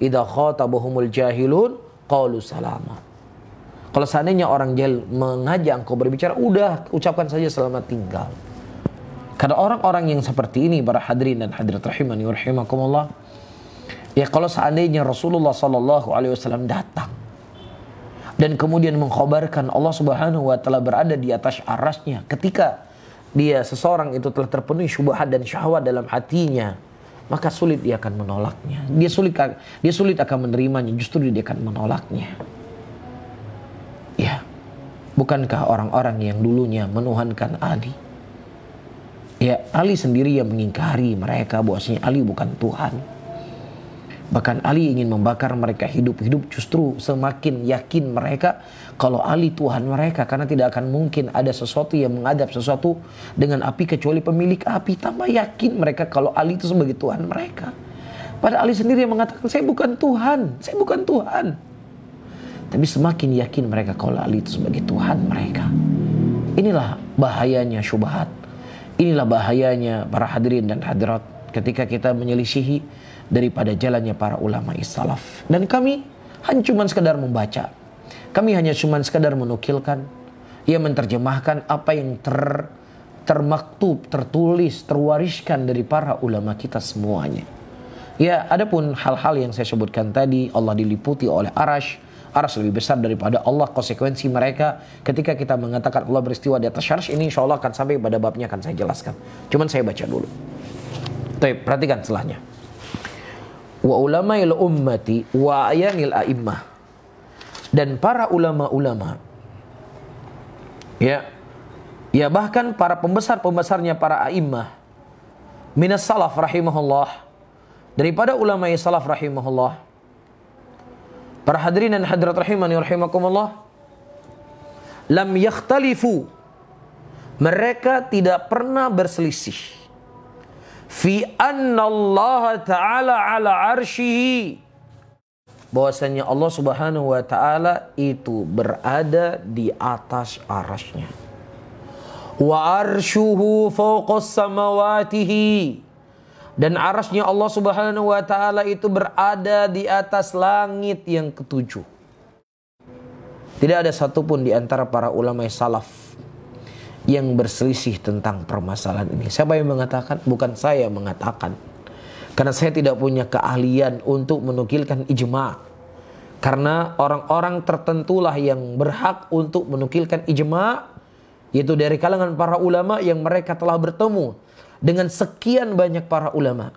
khatabahumul jahilun qalu salama. Kalau seandainya orang jahil mengajak engkau berbicara, udah ucapkan saja selamat tinggal. Karena orang-orang yang seperti ini, para hadirin dan hadirat rahimani wa rahimakumullah, ya kalau seandainya Rasulullah SAW datang dan kemudian mengkhabarkan Allah Subhanahu wa taala berada di atas arasnya ketika dia seseorang itu telah terpenuhi syubhat dan syahwat dalam hatinya, maka sulit dia akan menolaknya. Dia sulit akan menerimanya, justru dia akan menolaknya. Ya, bukankah orang-orang yang dulunya menuhankan Ali? Ya, Ali sendiri yang mengingkari mereka bahwasanya Ali bukan Tuhan. Bahkan Ali ingin membakar mereka hidup-hidup, justru semakin yakin mereka kalau Ali Tuhan mereka. Karena tidak akan mungkin ada sesuatu yang menghadap sesuatu dengan api kecuali pemilik api. Tambah yakin mereka kalau Ali itu sebagai Tuhan mereka. Padahal Ali sendiri yang mengatakan, saya bukan Tuhan, saya bukan Tuhan. Tapi semakin yakin mereka kalau Ali itu sebagai Tuhan mereka. Inilah bahayanya syubhat. Inilah bahayanya para hadirin dan hadirat ketika kita menyelisihi daripada jalannya para ulama salaf. Dan kami hanya cuma sekadar membaca. Kami hanya cuma sekadar menukilkan, ia menerjemahkan apa yang termaktub, tertulis, terwariskan dari para ulama kita semuanya. Ya, adapun hal-hal yang saya sebutkan tadi, Allah diliputi oleh arasy. Arasy lebih besar daripada Allah. Konsekuensi mereka ketika kita mengatakan Allah beristiwa di atas arasy, ini insya Allah akan sampai pada babnya akan saya jelaskan. Cuman saya baca dulu. Perhatikan setelahnya. Wa ulama'il ummati wa ayanil a'immah. Dan para ulama-ulama, ya bahkan para pembesar-pembesarnya para a'immah minas salaf rahimahullah, daripada ulama salaf rahimahullah. Para hadirin dan hadirat rahimani rahimakumullah, lam yakhtalifu, mereka tidak pernah berselisih fi anna Allah Ta'ala ala arsyihi, bahwasanya Allah Subhanahu wa taala itu berada di atas arasy-Nya. Wa arsyuhu fawqas samawatihi, dan arasy-Nya Allah Subhanahu wa taala itu berada di atas langit yang ketujuh. Tidak ada satupun di antara para ulama salaf yang berselisih tentang permasalahan ini. Siapa yang mengatakan? Bukan saya mengatakan. Karena saya tidak punya keahlian untuk menukilkan ijma'. Karena orang-orang tertentulah yang berhak untuk menukilkan ijma', yaitu dari kalangan para ulama yang mereka telah bertemu dengan sekian banyak para ulama.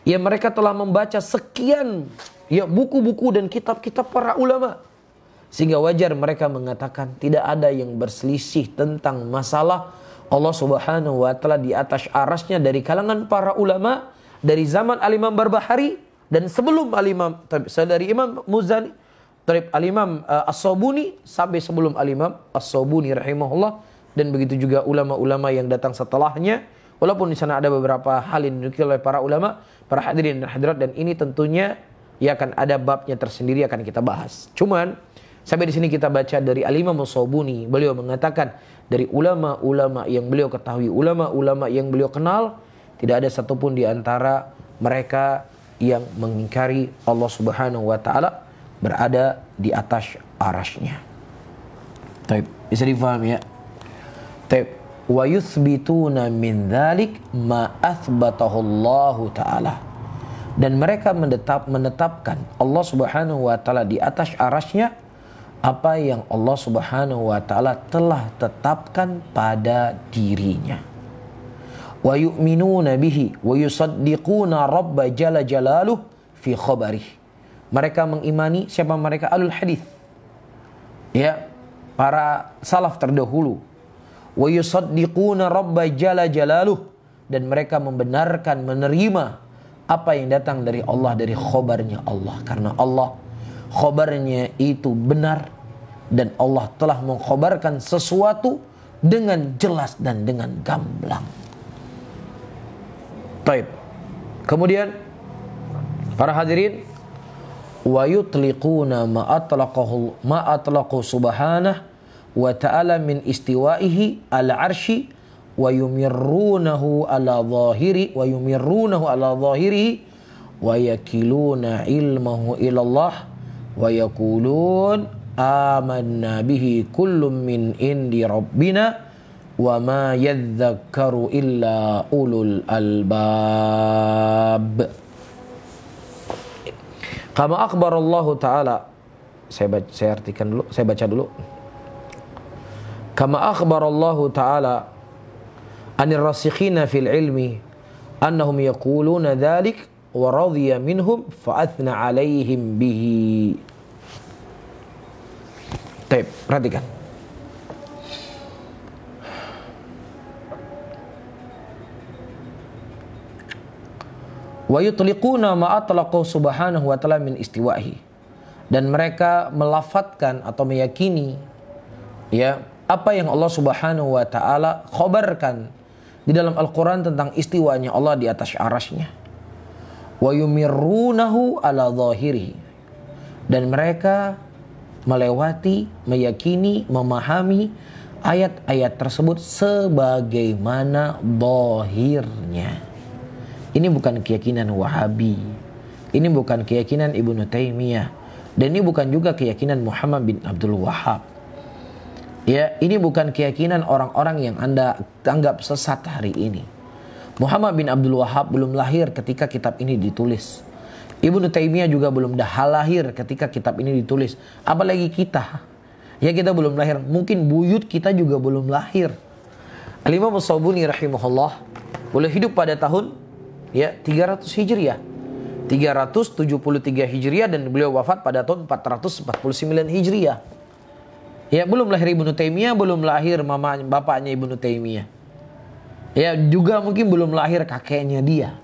Ya, mereka telah membaca sekian buku-buku dan kitab-kitab para ulama. Sehingga wajar mereka mengatakan tidak ada yang berselisih tentang masalah Allah Subhanahu wa taala di atas arasy-Nya dari kalangan para ulama dari zaman Al-Imam Barbahari dan sebelum Al-Imam dari Imam Muzani, Al-Imam As-Sabuni sampai sebelum Al-Imam As-Sabuni rahimahullah, dan begitu juga ulama-ulama yang datang setelahnya. Walaupun di sana ada beberapa hal yang dinukil oleh para ulama, para hadirin dan hadirat, dan ini tentunya ya akan ada babnya tersendiri akan kita bahas. Cuman sampai di sini kita baca dari Al-Imam As-Sabuni, beliau mengatakan dari ulama-ulama yang beliau ketahui, ulama-ulama yang beliau kenal, tidak ada satupun di antara mereka yang mengingkari Allah Subhanahu wa taala berada di atas arasy-Nya. Baik, bisa difahami ya? Baik. Wa yuthbituna min dzalik ma athbatahu Allah taala, dan mereka menetapkan Allah Subhanahu wa taala di atas arasy-Nya apa yang Allah Subhanahu wa taala telah tetapkan pada dirinya. Wa yu'minuna bihi wa yusaddiquna rabba jalla jalaluh fi khabarih. Mereka mengimani siapa mereka? Ahlul hadis. Ya, para salaf terdahulu. Wa yusaddiquna rabba jalla jalaluh, dan mereka membenarkan, menerima apa yang datang dari Allah, dari khabarnya Allah. Karena Allah khabarnya itu benar, dan Allah telah mengkhabarkan sesuatu dengan jelas dan dengan gamblang. Taib. Kemudian para hadirin, wa yutliquna ma atlaqahu subhanahu wa ta'ala min istiwaihi ala arsy wa yumirrunahu ala zahiri wa yakiluna ilmahu ilallah wa yaqulun amanna bihi kullum min indi rabbina wa ma yadhakkaru illa ulul albab. Kama akhbar Allah Ta'ala, saya artikan dulu, saya baca dulu. Kama akhbar Allah Ta'ala anir rasikhina fil ilmi annahum yaquluna dhalik wa radhiya minhum fa athna alaihim bihi. Baik, perhatikan. Wa yutliquna ma atlaqahu subhanahu wa ta'ala min istiwahi. Dan mereka melafatkan atau meyakini ya apa yang Allah Subhanahu wa ta'ala khabarkan di dalam Al-Quran tentang istiwanya Allah di atas arasnya. Wa yumirrunahu ala zahirihi. Dan mereka melewati, meyakini, memahami ayat-ayat tersebut sebagaimana zahirnya. Ini bukan keyakinan Wahabi. Ini bukan keyakinan Ibnu Taimiyah. Dan ini bukan juga keyakinan Muhammad bin Abdul Wahhab. Ya, ini bukan keyakinan orang-orang yang Anda anggap sesat hari ini. Muhammad bin Abdul Wahhab belum lahir ketika kitab ini ditulis. Ibnu Taimiyah juga belum lahir ketika kitab ini ditulis. Apalagi kita. Ya, kita belum lahir. Mungkin buyut kita juga belum lahir. Al-Imam As-Sabuni rahimahullah boleh hidup pada tahun 300 Hijriah. 373 Hijriah dan beliau wafat pada tahun 449 Hijriah. Ya, belum lahir Ibnu Taimiyah, belum lahir bapaknya Ibnu Taimiyah. Ya, juga mungkin belum lahir kakeknya dia.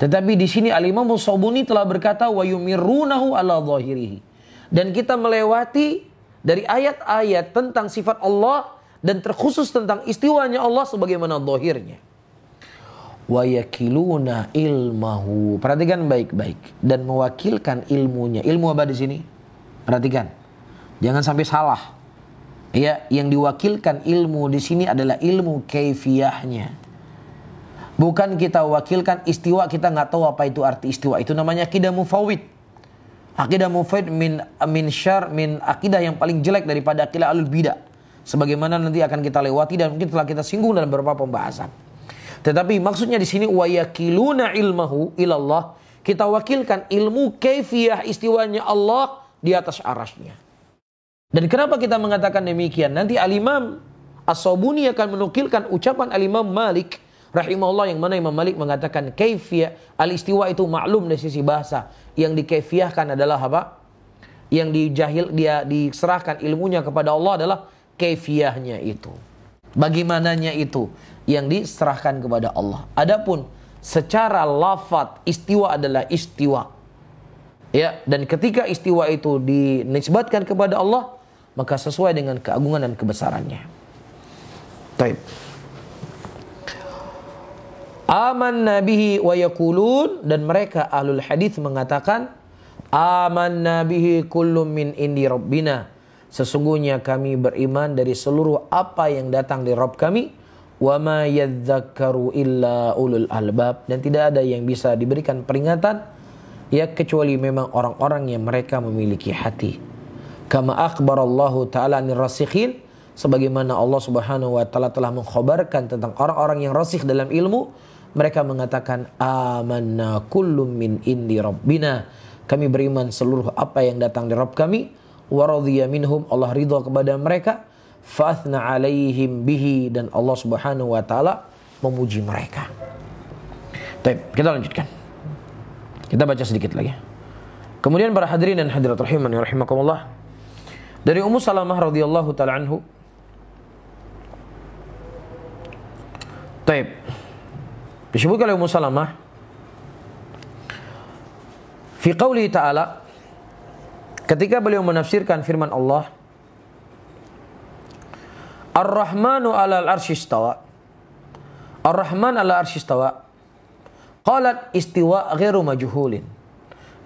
Tetapi di sini Al-Imam As-Sabuni telah berkata wa yumirrunahu ala zahirihi. Dan kita melewati dari ayat-ayat tentang sifat Allah dan terkhusus tentang istiwanya Allah sebagaimana zahirnya. Wa yakiluna ilmahu. Perhatikan baik-baik. Dan mewakilkan ilmunya. Ilmu apa di sini? Perhatikan. Jangan sampai salah. Ya, yang diwakilkan ilmu di sini adalah ilmu kaifiyahnya. Bukan kita wakilkan istiwa, kita nggak tahu apa itu arti istiwa. Itu namanya akidah mufawwid. Akidah mufawwid min akidah yang paling jelek daripada akidah alul bidah. Sebagaimana nanti akan kita lewati dan mungkin telah kita singgung dalam beberapa pembahasan. Tetapi maksudnya di sini wa yakiluna ilmahu ilallah, kita wakilkan ilmu kaifiyah istiwanya Allah di atas arasnya. Dan kenapa kita mengatakan demikian? Nanti Al-Imam As-Sabuni akan menukilkan ucapan Al-Imam Malik rahimahullah, yang mana Imam Malik mengatakan kaifiyah al-istiwa itu maklum dari sisi bahasa. Yang dikaifiyahkan adalah apa? Yang dia diserahkan ilmunya kepada Allah adalah kaifiyahnya itu. Bagaimananya itu yang diserahkan kepada Allah. Adapun secara lafaz istiwa adalah istiwa. Ya, dan ketika istiwa itu dinisbatkan kepada Allah, maka sesuai dengan keagungan dan kebesarannya. Taib. Amanna bihi wa yaqulun, dan mereka ahlul hadis mengatakan amanna bihi kullum min indi rabbina. Sesungguhnya kami beriman dari seluruh apa yang datang dari Rabb kami. Wa ma yadzakkaru illa ulul albab, dan tidak ada yang bisa diberikan peringatan ya kecuali memang orang-orang yang mereka memiliki hati. Kama akhbarallahu ta'ala anir rasikhin, sebagaimana Allah Subhanahu wa taala telah mengkhabarkan tentang orang-orang yang rasikh dalam ilmu. Mereka mengatakan amanna kullum min indi rabbina, kami beriman seluruh apa yang datang dari Rabb kami. Wa radhiya minhum, Allah ridha kepada mereka. Fa'athna alaihim bihi, dan Allah Subhanahu wa ta'ala memuji mereka. Baik, kita lanjutkan. Kita baca sedikit lagi. Kemudian para hadirin dan hadirat rahimani rahimakumullah, dari Ummu Salamah radhiyallahu ta'ala anhu. Baik, disebutkan oleh Ummu Salamah fi qouli ta'ala, ketika beliau menafsirkan firman Allah, Ar-Rahmanu ala al-arsy istawa. Ar-Rahman ala al-arsy istawa. Qalat istiwa ghairu majhulin.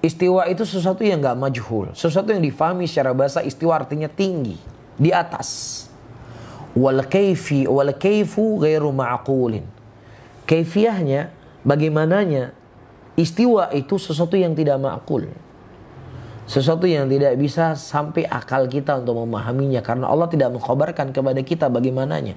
Istiwa itu sesuatu yang enggak majhul, sesuatu yang difahami secara bahasa. Istiwa artinya tinggi, di atas. Wal kaifu ghairu ma'qulin. Kaifiyahnya, bagaimananya istiwa itu sesuatu yang tidak ma'qul. Sesuatu yang tidak bisa sampai akal kita untuk memahaminya. Karena Allah tidak mengkhabarkan kepada kita bagaimananya.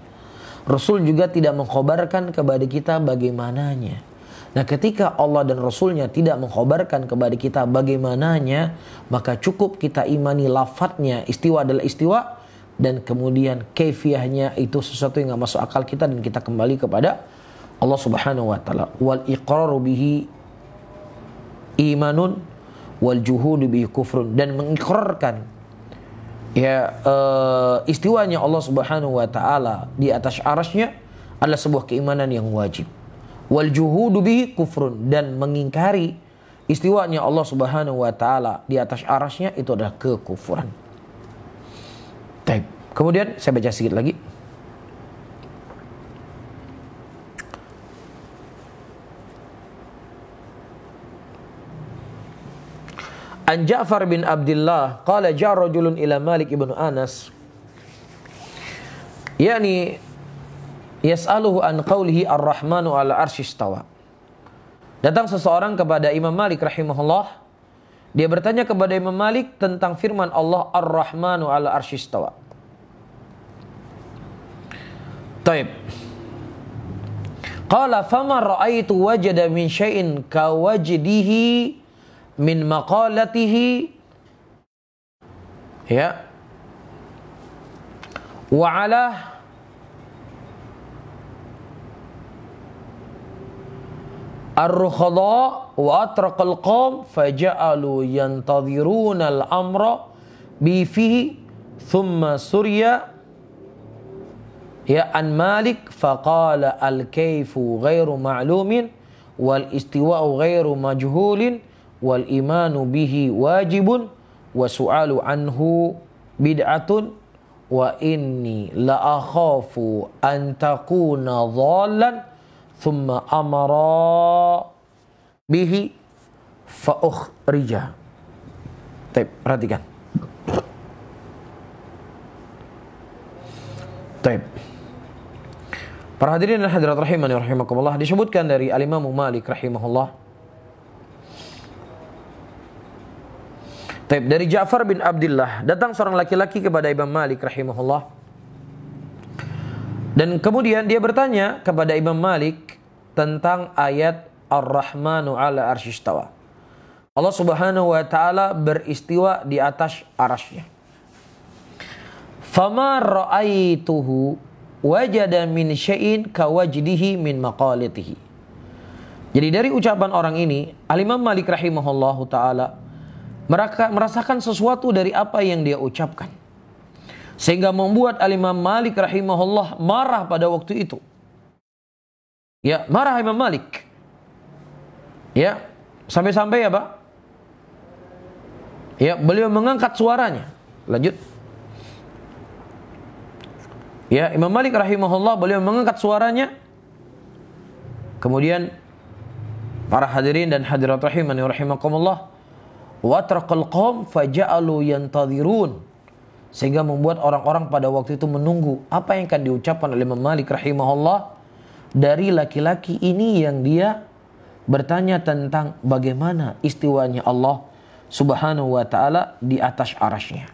Rasul juga tidak mengkhabarkan kepada kita bagaimananya. Nah, ketika Allah dan Rasulnya tidak mengkhabarkan kepada kita bagaimananya, maka cukup kita imani lafadznya, istiwa adalah istiwa, dan kemudian kaifiyahnya itu sesuatu yang gak masuk akal kita, dan kita kembali kepada Allah Subhanahu wa taala. Wal iqraru bihi imanun wal juhudu bihi kufrun, dan mengikrarkan istiwanya Allah Subhanahu wa taala di atas arasy-Nya adalah sebuah keimanan yang wajib. Wal juhudu bihi kufrun, dan mengingkari istiwanya Allah Subhanahu wa taala di atas arasy-Nya itu adalah kekufuran. Baik. Kemudian saya baca sedikit lagi. An Ja'far bin Abdullah qala ja'a rajulun ila Malik ibn Anas, yakni yas'aluhu an qawlihi ar-Rahmanu 'ala arsy istawa. Datang seseorang kepada Imam Malik rahimahullah. Dia bertanya kepada Imam Malik tentang firman Allah ar-Rahmanu 'ala arsy istawa. Taib. Qala fama ra'aitu wajada min syai'in ka wajdihi min maqalatihi ya wa 'ala ar-rukhadha wa atraqal qawm faja'alu yantadhiruna al-amra bi fihi thumma surya ya an Malik faqala al-kayfu ghairu ma'lumin wal istiwa'u ghairu majhulin wal imanu bihi wajibun wa su'alu anhu bid'atun wa inni la akhafu an takuna dhallan thumma amara bihi fa ukhrija. Baik, perhatikan. Baik. Para hadirin dan hadirat rahimani rahimakumullah, disebutkan dari Al-Imam Malik rahimahullah. Baik, dari Ja'far bin Abdullah, datang seorang laki-laki kepada Imam Malik rahimahullah. Dan kemudian dia bertanya kepada Imam Malik tentang ayat Ar-Rahmanu 'ala arsy istawa. Allah Subhanahu wa taala beristiwa di atas arasy-Nya. Fama ra'aituhu wajada min syai'in kawajdihi min maqalatihi. Jadi dari ucapan orang ini, Al-Imam Malik rahimahullahu taala merasakan sesuatu dari apa yang dia ucapkan, sehingga membuat Al-Imam Malik rahimahullah marah pada waktu itu. Ya, marah Imam Malik. Ya, sampai-sampai apa? Ya, beliau mengangkat suaranya. Lanjut. Ya, Imam Malik rahimahullah beliau mengangkat suaranya. Kemudian para hadirin dan hadirat rahimani rahimakumullah, wa atraqal qawm faja'alu yantadhirun, sehingga membuat orang-orang pada waktu itu menunggu apa yang akan diucapkan oleh Imam Malik rahimahullah dari laki-laki ini yang dia bertanya tentang bagaimana istiwanya Allah Subhanahu wa taala di atas arasy-Nya.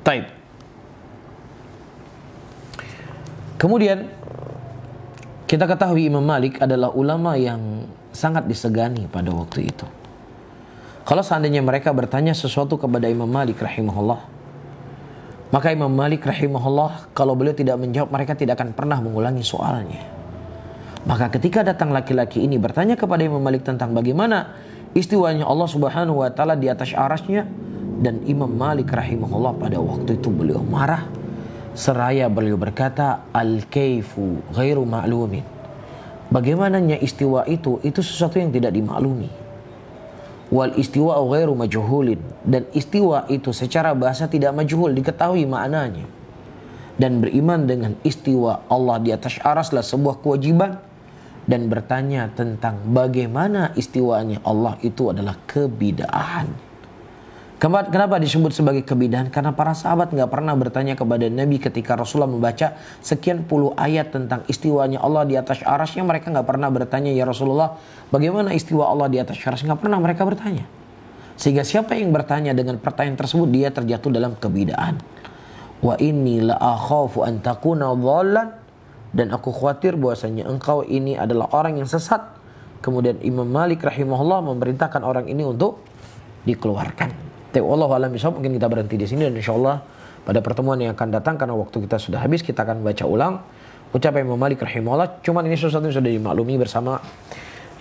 Taib. Kemudian kita ketahui Imam Malik adalah ulama yang sangat disegani pada waktu itu. Kalau seandainya mereka bertanya sesuatu kepada Imam Malik rahimahullah, maka Imam Malik rahimahullah kalau beliau tidak menjawab, mereka tidak akan pernah mengulangi soalnya. Maka ketika datang laki-laki ini bertanya kepada Imam Malik tentang bagaimana istiwanya Allah Subhanahu wa taala di atas arasy-Nya, dan Imam Malik rahimahullah pada waktu itu beliau marah, seraya beliau berkata, al-kaifu ghairu ma'lumin. Bagaimananya istiwa itu sesuatu yang tidak dimaklumi. Wal istiwa'u ghairu majhulin, dan istiwa itu secara bahasa tidak majhul, diketahui maknanya. Dan beriman dengan istiwa Allah di atas arasy adalah sebuah kewajiban, dan bertanya tentang bagaimana istiwanya Allah itu adalah kebid'ahan. Kenapa disebut sebagai kebid'ahan? Karena para sahabat nggak pernah bertanya kepada Nabi ketika Rasulullah membaca sekian puluh ayat tentang istiwanya Allah di atas arasy-Nya. Mereka nggak pernah bertanya, ya Rasulullah, bagaimana istiwa Allah di atas arasy? Nggak pernah mereka bertanya. Sehingga siapa yang bertanya dengan pertanyaan tersebut, dia terjatuh dalam kebid'ahan. Wa inni la akhafu an takuna dhallan, dan aku khawatir bahwasanya engkau ini adalah orang yang sesat. Kemudian Imam Malik rahimahullah memerintahkan orang ini untuk dikeluarkan. Wallahu a'lam bishawab. Mungkin kita berhenti di sini, dan insyaallah pada pertemuan yang akan datang, karena waktu kita sudah habis, kita akan baca ulang ucapan Imam Malik rahimahullah. Cuman ini sesuatu yang sudah dimaklumi bersama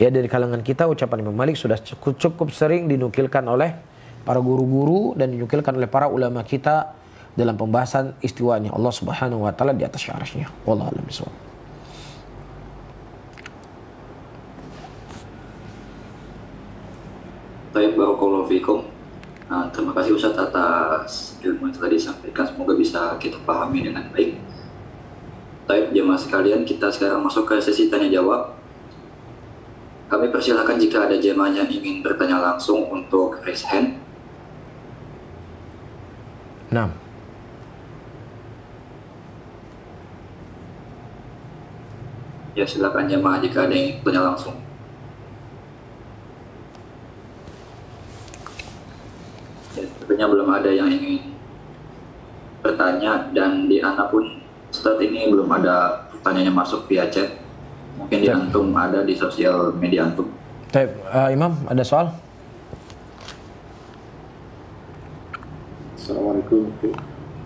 ya dari kalangan kita. Ucapan Imam Malik sudah cukup sering dinukilkan oleh para guru-guru dan dinukilkan oleh para ulama kita dalam pembahasan istiwanya Allah Subhanahu wa taala di atas arasy-Nya. Wallahu a'lam bishawab. Baik, barakallahu fikum. Terima kasih Ustaz atas ilmu yang telah disampaikan. Semoga bisa kita pahami dengan baik. Baik, jemaah sekalian, kita sekarang masuk ke sesi tanya jawab. Kami persilakan jika ada jemaah yang ingin bertanya langsung untuk raise hand. Nah, ya silakan jemaah jika ada yang ingin bertanya langsung. Ya, tentunya belum ada yang ingin bertanya, dan di Ana pun saat ini belum ada pertanyaannya masuk via chat. Mungkin di antum ada di sosial media antum. Imam, ada soal? Assalamualaikum.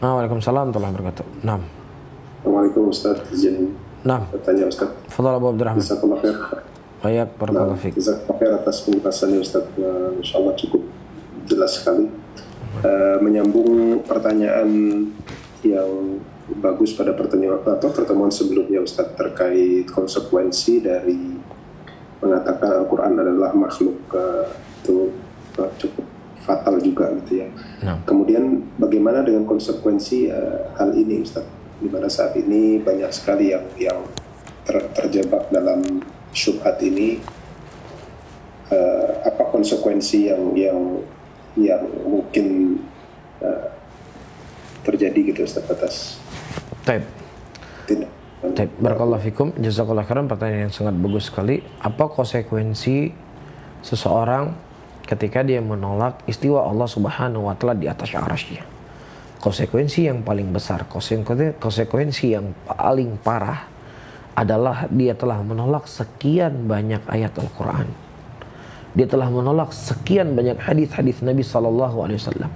Waalaikumsalam warahmatullahi wabarakatuh. Naam. Assalamualaikum Ustaz. Izin Naam. bertanya Ustaz. Fadhal Abu Abdurrahman. Jazakallah khair. Baik, barakallahu fiik. Jazakallah khair atas penjelasannya Ustaz. Insyaallah cukup jelas sekali. Menyambung pertanyaan yang bagus pada pertemuan sebelumnya Ustaz, terkait konsekuensi dari mengatakan Al-Quran adalah makhluk, itu cukup fatal juga gitu ya. Nah. Kemudian bagaimana dengan konsekuensi hal ini Ustaz, di mana saat ini banyak sekali yang terjebak dalam syubhat ini. Apa konsekuensi yang mungkin terjadi gitu Ustaz atas Taib. Barakallahu fikum, jazakallahu khairan. Pertanyaan yang sangat bagus sekali. Apa konsekuensi seseorang ketika dia menolak istiwa Allah Subhanahu wa taala di atas arasy-Nya? Konsekuensi yang paling besar, konsekuensi yang paling parah adalah dia telah menolak sekian banyak ayat Al-Quran. Dia telah menolak sekian banyak hadis-hadis Nabi sallallahu alaihi wasallam.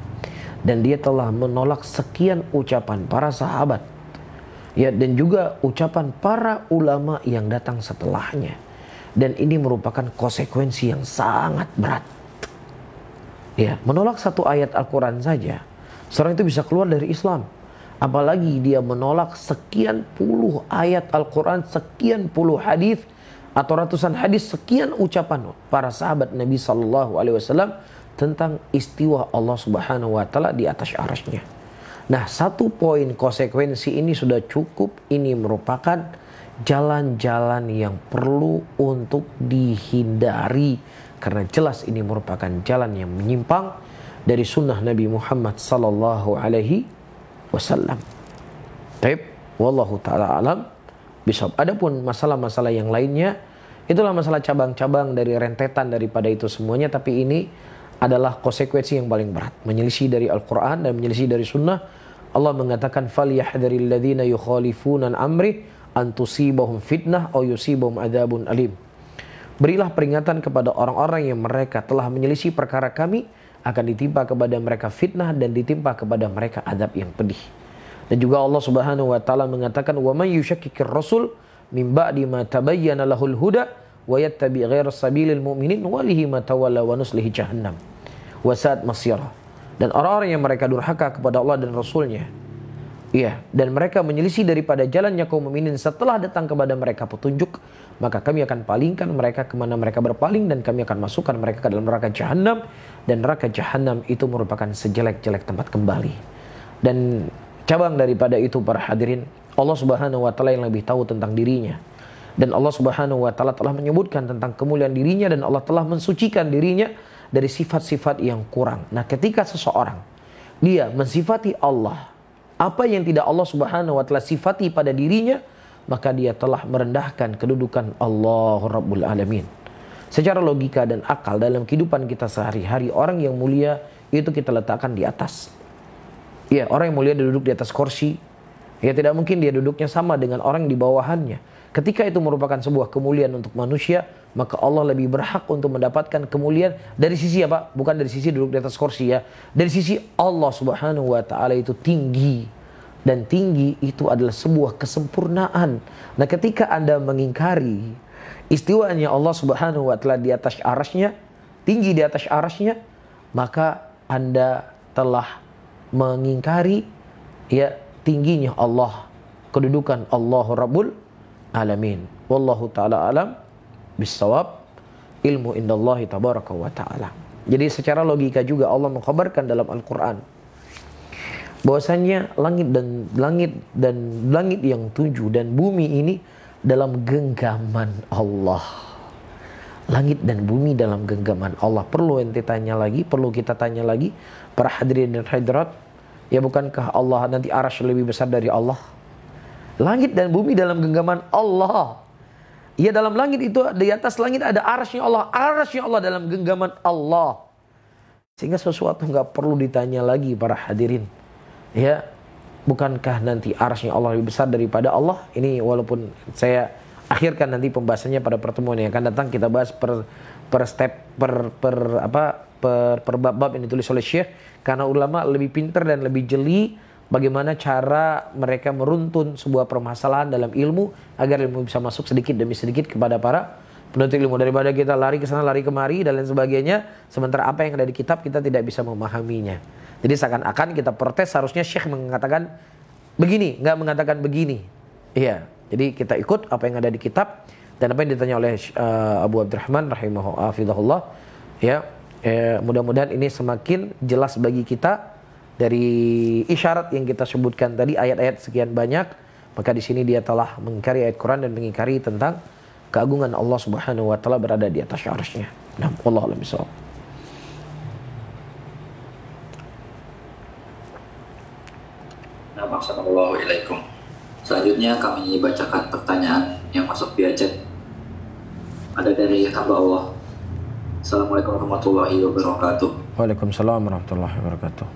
Dan dia telah menolak sekian ucapan para sahabat, ya, dan juga ucapan para ulama yang datang setelahnya. Dan ini merupakan konsekuensi yang sangat berat. Ya, menolak satu ayat Al-Quran saja, seorang itu bisa keluar dari Islam. Apalagi dia menolak sekian puluh ayat Al-Quran, sekian puluh hadis atau ratusan hadis, sekian ucapan para sahabat Nabi sallallahu alaihi wasallam tentang istiwa Allah Subhanahu wa taala di atas arasy-Nya. Nah, satu poin konsekuensi ini sudah cukup. Ini merupakan jalan-jalan yang perlu untuk dihindari, karena jelas ini merupakan jalan yang menyimpang dari sunnah Nabi Muhammad sallallahu alaihi wasallam. Baik, wallahu taala alam bisawab. Adapun masalah-masalah yang lainnya, itulah masalah cabang-cabang dari rentetan daripada itu semuanya, tapi ini adalah konsekuensi yang paling berat, menyelisih dari Al-Quran dan menyelisih dari Sunnah. Allah mengatakan, فَلْيَحْذَرِ الَّذِينَ يُخَالِفُونَ الْأَمْرِ أَنْ تُصِيبَهُمْ فِتْنَةٌ أَوْ يُصِيبَهُمْ عَذَابٌ أَلِيمٌ. Berilah peringatan kepada orang-orang yang mereka telah menyelisih perkara kami, akan ditimpa kepada mereka fitnah dan ditimpa kepada mereka azab yang pedih. Dan juga Allah Subhanahu wa taala mengatakan, وَمَنْ يُشَكِّكِ الرَّسُولِ مِنْ بَعْدِ مَا تَبَيَّنَ لَهُ الْهُدَى وَيَتَّبِعْ غَيْرَ سَبِيلِ الْمُؤْمِنِينَ وَلِهِ مَا تَوَلَّى وَنُصْلِهِ جَهَنَّمَ وَسَاءَتْ مَصِيرًا. Dan orang-orang yang mereka durhaka kepada Allah dan Rasulnya, ya, dan mereka menyelisih daripada jalannya kaum mukminin setelah datang kepada mereka petunjuk, maka kami akan palingkan mereka kemana mereka berpaling, dan kami akan masukkan mereka ke dalam neraka Jahannam, dan neraka Jahannam itu merupakan sejelek-jelek tempat kembali. Dan cabang daripada itu para hadirin, Allah Subhanahu wa taala yang lebih tahu tentang dirinya. Dan Allah Subhanahu wa taala telah menyebutkan tentang kemuliaan dirinya, dan Allah telah mensucikan dirinya dari sifat-sifat yang kurang. Nah, ketika seseorang dia mensifati Allah apa yang tidak Allah Subhanahu wa taala sifati pada dirinya, maka dia telah merendahkan kedudukan Allah Rabbul Alamin. Secara logika dan akal dalam kehidupan kita sehari-hari, orang yang mulia itu kita letakkan di atas. Ya, orang yang mulia duduk di atas kursi. Ya, tidak mungkin dia duduknya sama dengan orang di bawahannya. Ketika itu merupakan sebuah kemuliaan untuk manusia, maka Allah lebih berhak untuk mendapatkan kemuliaan dari sisi apa? Bukan dari sisi duduk di atas kursi ya. Dari sisi Allah Subhanahu wa taala itu tinggi. Dan tinggi itu adalah sebuah kesempurnaan. Nah, ketika Anda mengingkari istiwanya Allah Subhanahu wa taala di atas arasnya, tinggi di atas arasnya, maka Anda telah mengingkari ya tingginya Allah, kedudukan Allah Rabbul Alamin. Wallahu ta'ala alam bisawab. Ilmu indallahi tabaraka wa ta'ala. Jadi secara logika juga Allah mengkhabarkan dalam Al-Quran bahwasanya langit yang 7 dan bumi ini dalam genggaman Allah. Langit dan bumi dalam genggaman Allah. Perlu ente tanya lagi, perlu kita tanya lagi, para hadirin dan hadirat, ya bukankah Allah nanti arasy lebih besar dari Allah? Langit dan bumi dalam genggaman Allah. Ya, dalam langit itu, di atas langit ada arasy Allah, arasy Allah dalam genggaman Allah. Sehingga sesuatu nggak perlu ditanya lagi para hadirin. Ya, bukankah nanti arasy Allah lebih besar daripada Allah? Ini walaupun saya akhirkan nanti pembahasannya pada pertemuan yang akan datang, kita bahas per step per bab yang ditulis oleh Syekh, karena ulama lebih pintar dan lebih jeli bagaimana cara mereka meruntun sebuah permasalahan dalam ilmu agar ilmu bisa masuk sedikit demi sedikit kepada para penuntut ilmu, daripada kita lari ke sana lari kemari dan lain sebagainya, sementara apa yang ada di kitab kita tidak bisa memahaminya. Jadi seakan-akan kita protes, harusnya Syekh mengatakan begini, nggak mengatakan begini. Iya, jadi kita ikut apa yang ada di kitab dan apa yang ditanya oleh Abu Abdurrahman rahimahullah. Ya, mudah-mudahan ini semakin jelas bagi kita dari isyarat yang kita sebutkan tadi, ayat-ayat sekian banyak. Maka di sini dia telah mengingkari ayat Quran dan mengingkari tentang keagungan Allah Subhanahu wa taala berada di atas arasy-Nya. Nah, wallahu a'lam bishawab. Assalamualaikum. Selanjutnya kami bacakan pertanyaan yang masuk via chat. Ada dari hamba Allah. Assalamualaikum warahmatullahi wabarakatuh. Waalaikumsalam warahmatullahi wabarakatuh.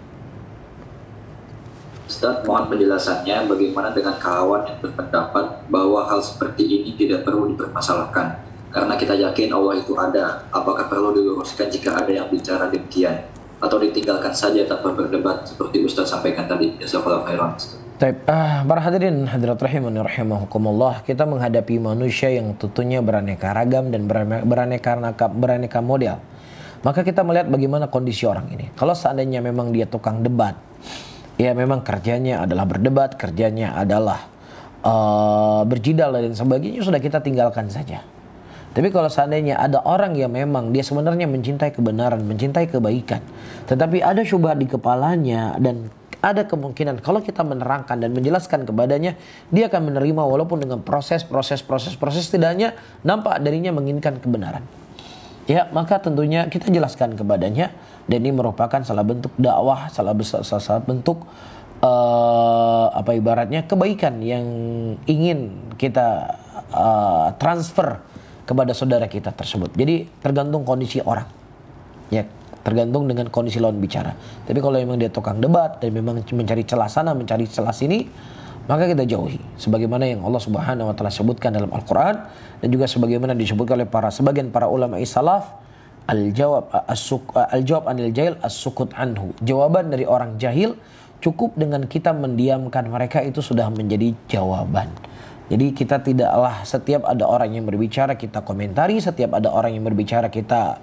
Ustaz, mohon penjelasannya bagaimana dengan kawan yang berpendapat bahwa hal seperti ini tidak perlu dipermasalahkan karena kita yakin Allah itu ada. Apakah perlu diluruskan jika ada yang bicara demikian atau ditinggalkan saja tanpa berdebat seperti Ustaz sampaikan tadi? Jazakallahu khairan. Baik, para hadirin hadirat rahimani rahimahukumullah, kita menghadapi manusia yang tentunya beraneka ragam dan beraneka model. Maka kita melihat bagaimana kondisi orang ini. Kalau seandainya memang dia tukang debat, ya memang kerjanya adalah berdebat, kerjanya adalah berjidal dan sebagainya, sudah kita tinggalkan saja. Tapi kalau seandainya ada orang yang memang dia sebenarnya mencintai kebenaran, mencintai kebaikan, tetapi ada syubhat di kepalanya dan ada kemungkinan kalau kita menerangkan dan menjelaskan kepadanya, dia akan menerima walaupun dengan proses setidaknya nampak darinya menginginkan kebenaran. Ya, maka tentunya kita jelaskan kepadanya, dan ini merupakan salah bentuk dakwah, salah bentuk ibaratnya kebaikan yang ingin kita transfer kepada saudara kita tersebut. Jadi tergantung kondisi orang. Ya, tergantung dengan kondisi lawan bicara. Tapi kalau memang dia tukang debat dan memang mencari celah sana, mencari celah sini, maka kita jauhi. Sebagaimana yang Allah Subhanahu wa taala sebutkan dalam Al-Qur'an dan juga sebagaimana disebutkan oleh sebagian para ulama salaf, al-jawab anil jahil as-sukut anhu. Jawaban dari orang jahil cukup dengan kita mendiamkan mereka, itu sudah menjadi jawaban. Jadi kita tidaklah setiap ada orang yang berbicara kita komentari, setiap ada orang yang berbicara kita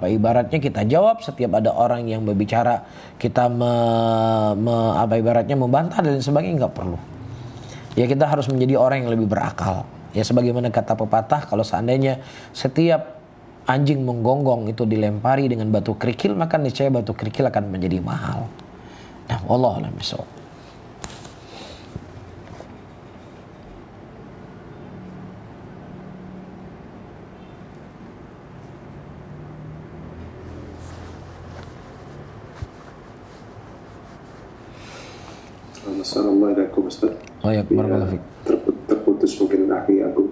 ibaratnya kita jawab, setiap ada orang yang berbicara kita ibaratnya membantah dan sebagainya, nggak perlu. Ya, kita harus menjadi orang yang lebih berakal. Ya, sebagaimana kata pepatah, kalau seandainya setiap anjing menggonggong itu dilempari dengan batu kerikil, maka niscaya batu kerikil akan menjadi mahal. Nah, wallahu a'lam bishawab. Assalamualaikum Ustaz. Waalaikumsalam. Terputus mungkin akhi aku.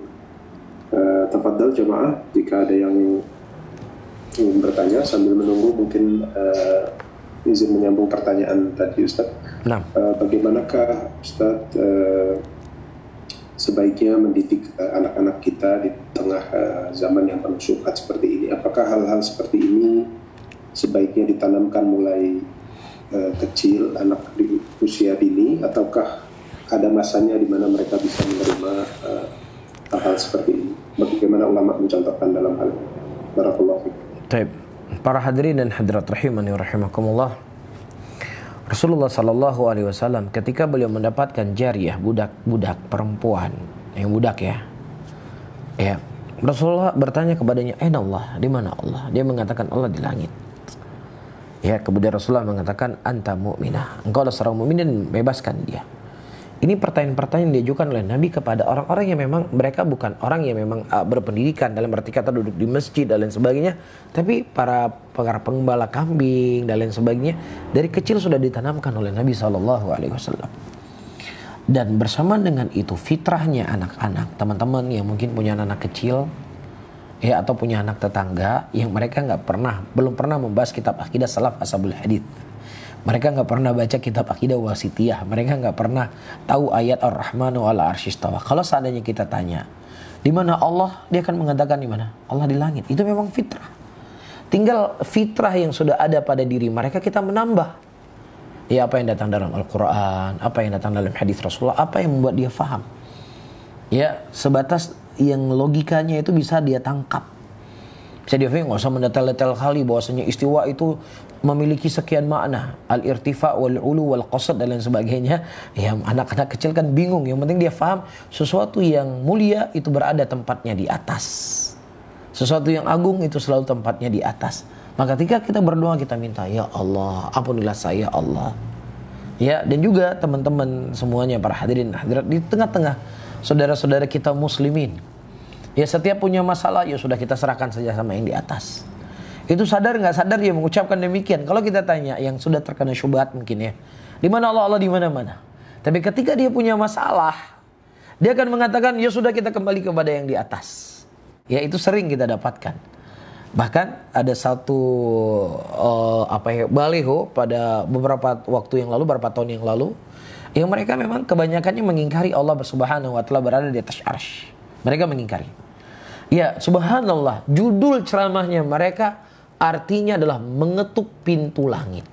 Tafadhal jamaah, jika ada yang ingin bertanya sambil menunggu mungkin izin menyambung pertanyaan tadi Ustaz. Nah. Bagaimanakah Ustaz sebaiknya mendidik anak-anak kita di tengah zaman yang penuh syubhat seperti ini? Apakah hal-hal seperti ini sebaiknya ditanamkan mulai kecil, anak di usia dini, ataukah ada masanya di mana mereka bisa menerima hal-hal seperti ini? Bagaimana ulama mencontohkan dalam hal ini? Barakallahu fiik. Baik. Para hadirin dan hadirat rahimani wa rahimakumullah. Rasulullah sallallahu alaihi wasallam ketika beliau mendapatkan jariyah, budak perempuan, yang budak ya. Rasulullah bertanya kepadanya, "Aina Allah?" Di mana Allah? Dia mengatakan Allah di langit. Ya, kemudian Rasulullah mengatakan, "Anta mu'minah." Engkau adalah seorang mukmin dan bebaskan dia. Ini pertanyaan-pertanyaan yang diajukan oleh Nabi kepada orang-orang yang memang mereka bukan orang yang memang berpendidikan dalam arti kata duduk di masjid dan lain sebagainya, tapi para pengembala kambing dan lain sebagainya dari kecil sudah ditanamkan oleh Nabi SAW. Dan bersamaan dengan itu fitrahnya anak-anak, teman-teman yang mungkin punya anak kecil ya atau punya anak tetangga yang mereka belum pernah membahas kitab akidah salaf ashabul hadits. Mereka nggak pernah baca kitab akidah wasitiyah. Mereka nggak pernah tahu ayat Ar-Rahmanu 'ala arsyistawa. Kalau seandainya kita tanya, di mana Allah? Dia akan mengatakan di mana? Allah di langit. Itu memang fitrah. Tinggal fitrah yang sudah ada pada diri mereka kita menambah. Ya apa yang datang dalam Al-Quran, apa yang datang dalam hadis Rasulullah, apa yang membuat dia faham. Ya sebatas yang logikanya itu bisa dia tangkap. Bisa dia nggak usah mendetail-detail kali bahwasanya istiwa itu memiliki sekian makna, al-irtifa wal-ulu wal-qasad dan lain sebagainya. Ya anak-anak kecil kan bingung, yang penting dia paham sesuatu yang mulia itu berada tempatnya di atas. Sesuatu yang agung itu selalu tempatnya di atas. Maka ketika kita berdoa kita minta, ya Allah, ampunilah saya Allah. Ya, dan juga teman-teman semuanya para hadirin hadirat di tengah-tengah saudara-saudara kita muslimin. Ya setiap punya masalah ya sudah kita serahkan saja sama yang di atas. Itu sadar nggak sadar dia mengucapkan demikian. Kalau kita tanya yang sudah terkena syubhat mungkin ya, di mana Allah? Allah di mana-mana. Tapi ketika dia punya masalah, dia akan mengatakan ya sudah kita kembali kepada yang di atas. Ya itu sering kita dapatkan. Bahkan ada satu baliho pada beberapa waktu yang lalu, beberapa tahun yang lalu, yang mereka memang kebanyakannya mengingkari Allah Subhanahu wa taala berada di atas arsy. Mereka mengingkari. Ya, subhanallah, judul ceramahnya mereka artinya adalah mengetuk pintu langit.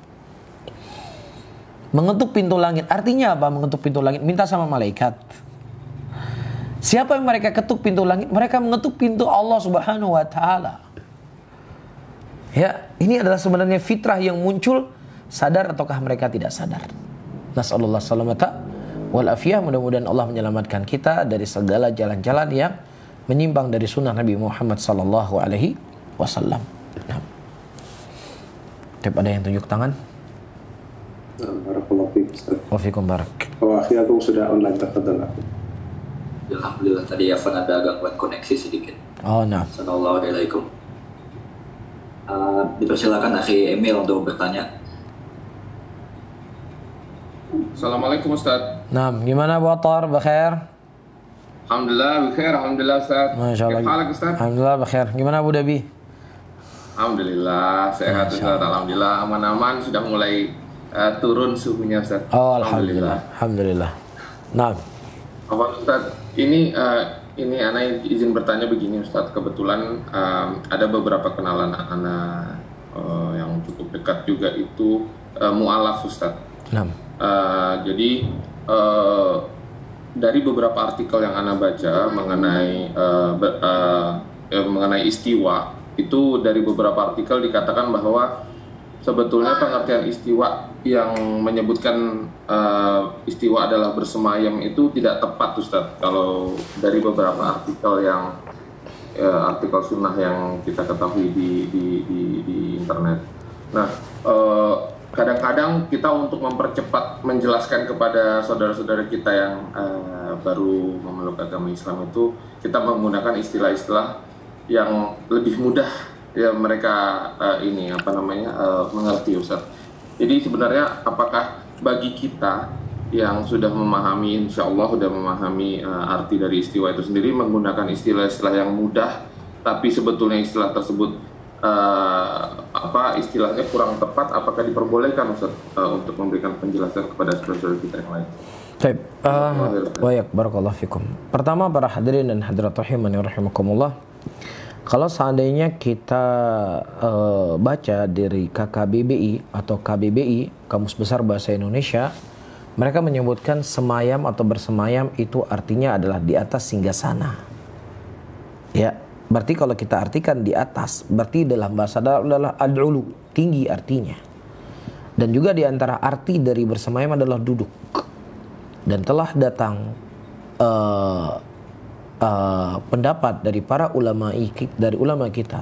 Mengetuk pintu langit. Artinya apa mengetuk pintu langit? Minta sama malaikat. Siapa yang mereka ketuk pintu langit? Mereka mengetuk pintu Allah Subhanahu wa taala. Ya, ini adalah sebenarnya fitrah yang muncul, sadar ataukah mereka tidak sadar. Nasallallahu salamata wal afiyah. Mudah-mudahan Allah menyelamatkan kita dari segala jalan-jalan yang menyimpang dari sunnah Nabi Muhammad sallallahu alaihi wasallam. Nah. Ada yang tunjuk tangan? Barakallahu fiik Ustaz. Wa fiikum barak. Aku sudah online, tafadhal. Alhamdulillah tadi Evan ada gangguan koneksi sedikit. Oh, nah. Assalamualaikum. Dipersilakan akhi Emil untuk bertanya. Assalamualaikum Ustaz. Nah, gimana Bu Athar? Bakhair? Alhamdulillah, bikhair. Alhamdulillah Ustaz. Masya Allah. Kefalak Ustaz. Alhamdulillah bakhair. Gimana Abu Dhabi? Alhamdulillah, sehat Ustaz. Alhamdulillah, aman-aman. Sudah mulai turun suhunya Ustaz. Oh, Alhamdulillah. Alhamdulillah. Nah. Apa Ustaz? Ini Ana izin bertanya begini Ustaz. Kebetulan ada beberapa kenalan Ana yang cukup dekat juga itu mu'alaf Ustaz. Nah. Jadi dari beberapa artikel yang Ana baca mengenai istiwa, itu dari beberapa artikel dikatakan bahwa sebetulnya pengertian istiwa yang menyebutkan istiwa adalah bersemayam itu tidak tepat Ustaz. Kalau dari beberapa artikel yang artikel sunnah yang kita ketahui di internet. Nah, kadang-kadang kita untuk mempercepat menjelaskan kepada saudara-saudara kita yang baru memeluk agama Islam itu, kita menggunakan istilah-istilah yang lebih mudah ya mereka mengerti Ustaz. Jadi sebenarnya apakah bagi kita yang sudah memahami, insya Allah sudah memahami arti dari istiwa itu sendiri, menggunakan istilah-istilah yang mudah, tapi sebetulnya istilah tersebut istilahnya kurang tepat, apakah diperbolehkan Ustaz untuk memberikan penjelasan kepada saudara-saudara kita yang lain? Baik, baik, barakallahu fikum. Pertama, para hadirin dan hadirat rahimani rahimakumullah, kalau seandainya kita baca dari KKBBI atau KBBI, Kamus Besar Bahasa Indonesia, mereka menyebutkan semayam atau bersemayam itu artinya adalah di atas singgasana. Ya, berarti kalau kita artikan di atas, berarti dalam bahasa adalah al-ulu, tinggi artinya. Dan juga di antara arti dari bersemayam adalah duduk. Dan telah datang pendapat dari para ulama kita.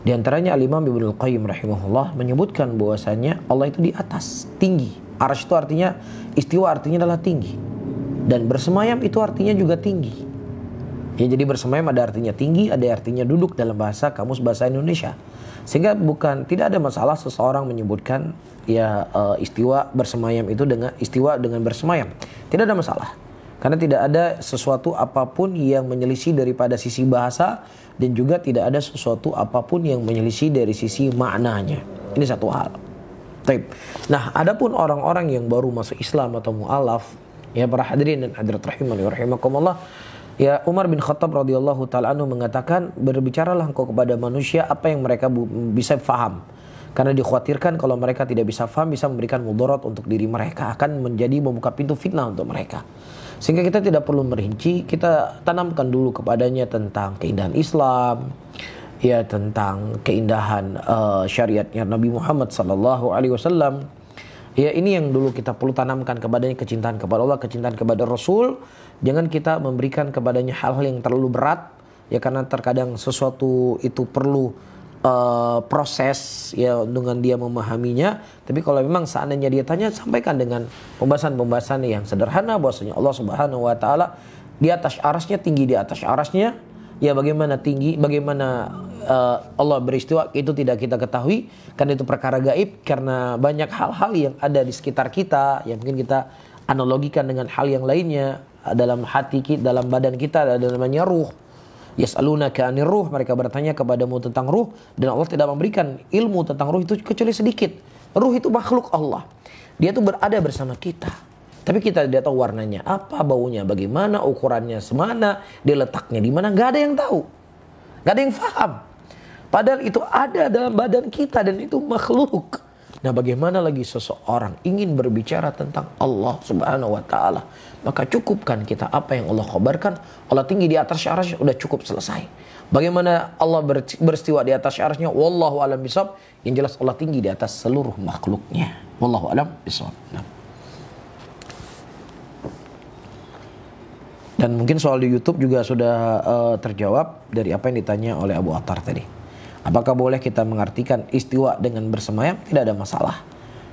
Di antaranya Al-Imam Ibnu Al-Qayyim rahimahullah menyebutkan bahwasanya Allah itu di atas, tinggi. Arsy itu artinya, istiwa artinya adalah tinggi. Dan bersemayam itu artinya juga tinggi. Ya, jadi bersemayam ada artinya tinggi, ada artinya duduk dalam bahasa Kamus Bahasa Indonesia. Sehingga tidak ada masalah seseorang menyebutkan istiwa bersemayam itu dengan istiwa dengan bersemayam. Tidak ada masalah. Karena tidak ada sesuatu apapun yang menyelisih daripada sisi bahasa, dan juga tidak ada sesuatu apapun yang menyelisih dari sisi maknanya. Ini satu hal. Taib. Nah, adapun orang-orang yang baru masuk Islam atau mu'alaf, ya para hadirin dan hadirat rahimani wa rahimakumullah, ya Umar bin Khattab radhiyallahu ta'ala anhu mengatakan, berbicaralah engkau kepada manusia apa yang mereka bisa faham. Karena dikhawatirkan kalau mereka tidak bisa faham, bisa memberikan mudarat untuk diri mereka, akan menjadi membuka pintu fitnah untuk mereka. Sehingga kita tidak perlu merinci, kita tanamkan dulu kepadanya tentang keindahan Islam, ya tentang keindahan syariatnya Nabi Muhammad SAW. Ya, ini yang dulu kita perlu tanamkan kepadanya, kecintaan kepada Allah, kecintaan kepada Rasul. Jangan kita memberikan kepadanya hal-hal yang terlalu berat, ya karena terkadang sesuatu itu perlu proses ya dengan dia memahaminya. Tapi kalau memang seandainya dia tanya, sampaikan dengan pembahasan-pembahasan yang sederhana bahwasanya Allah Subhanahu wa taala di atas arasnya, tinggi di atas arasnya. Ya bagaimana tinggi, bagaimana Allah beristiwa itu tidak kita ketahui, karena itu perkara gaib, karena banyak hal-hal yang ada di sekitar kita yang mungkin kita analogikan dengan hal yang lainnya. Dalam hati kita, dalam badan kita ada namanya ruh. Yas'alunaka 'anir ruh, mereka bertanya kepadamu tentang ruh, dan Allah tidak memberikan ilmu tentang ruh itu kecuali sedikit. Ruh itu makhluk Allah. Dia itu berada bersama kita. Tapi kita tidak tahu warnanya apa, baunya bagaimana, ukurannya semana, dia letaknya di mana, enggak ada yang tahu. Enggak ada yang paham. Padahal itu ada dalam badan kita dan itu makhluk. Nah, bagaimana lagi seseorang ingin berbicara tentang Allah Subhanahu wa taala? Maka cukupkan kita apa yang Allah khabarkan. Allah tinggi di atas arasy, sudah cukup, selesai. Bagaimana Allah beristiwa di atas arasy-Nya? Wallahu a'lam bishawab. Yang jelas Allah tinggi di atas seluruh makhluknya. Wallahu a'lam bishawab. Nah. Dan mungkin soal di YouTube juga sudah terjawab dari apa yang ditanya oleh Abu Attar tadi. Apakah boleh kita mengartikan istiwa dengan bersemayam? Tidak ada masalah.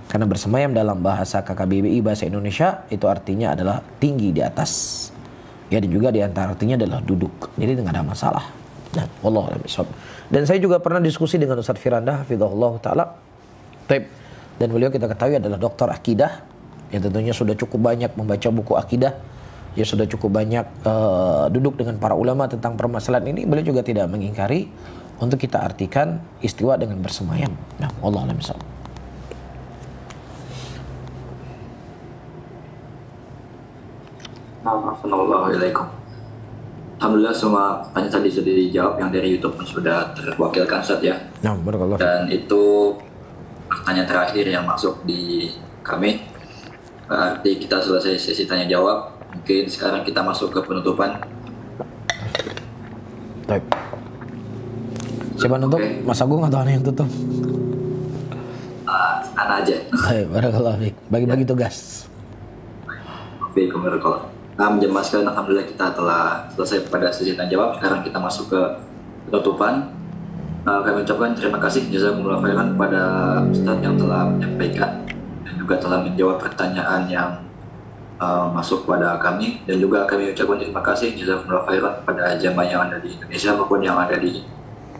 Karena bersemayam dalam bahasa KKBBI Bahasa Indonesia itu artinya adalah tinggi di atas. Ya, dan juga di antara artinya adalah duduk. Jadi tidak ada masalah. Dan wallahu a'lam bishawab. Dan saya juga pernah diskusi dengan Ustaz Firanda hafizahullah taala. Dan beliau kita ketahui adalah doktor akidah. Yang tentunya sudah cukup banyak membaca buku akidah. Ya, sudah cukup banyak duduk dengan para ulama tentang permasalahan ini. Beliau juga tidak mengingkari untuk kita artikan istiwa dengan bersemayam. Nah, wallahu a'lam bishawab. Assalamualaikum. Alhamdulillah semua pertanyaan tadi sudah dijawab, yang dari YouTube pun sudah terwakilkan Ustaz ya. Nah, barakallah. Dan itu pertanyaan terakhir yang masuk di kami. Berarti kita selesai sesi tanya jawab. Mungkin sekarang kita masuk ke penutupan. Baik. Siapa nutup? Okay. Mas Agung atau Ana yang tutup? Ana aja. Baik, barakallah fiik. Bagi-bagi tugas. Waalaikumsalam warahmatullahi wabarakatuh. Nah, menjemaah sekalian, alhamdulillah kita telah selesai pada sesi tanya jawab. Sekarang kita masuk ke penutupan. Kami ucapkan terima kasih jazakumullah khairan kepada Ustaz yang telah menyampaikan dan juga telah menjawab pertanyaan yang masuk kepada kami, dan juga kami ucapkan terima kasih jazakumullah khairan kepada jamaah yang ada di Indonesia maupun yang ada di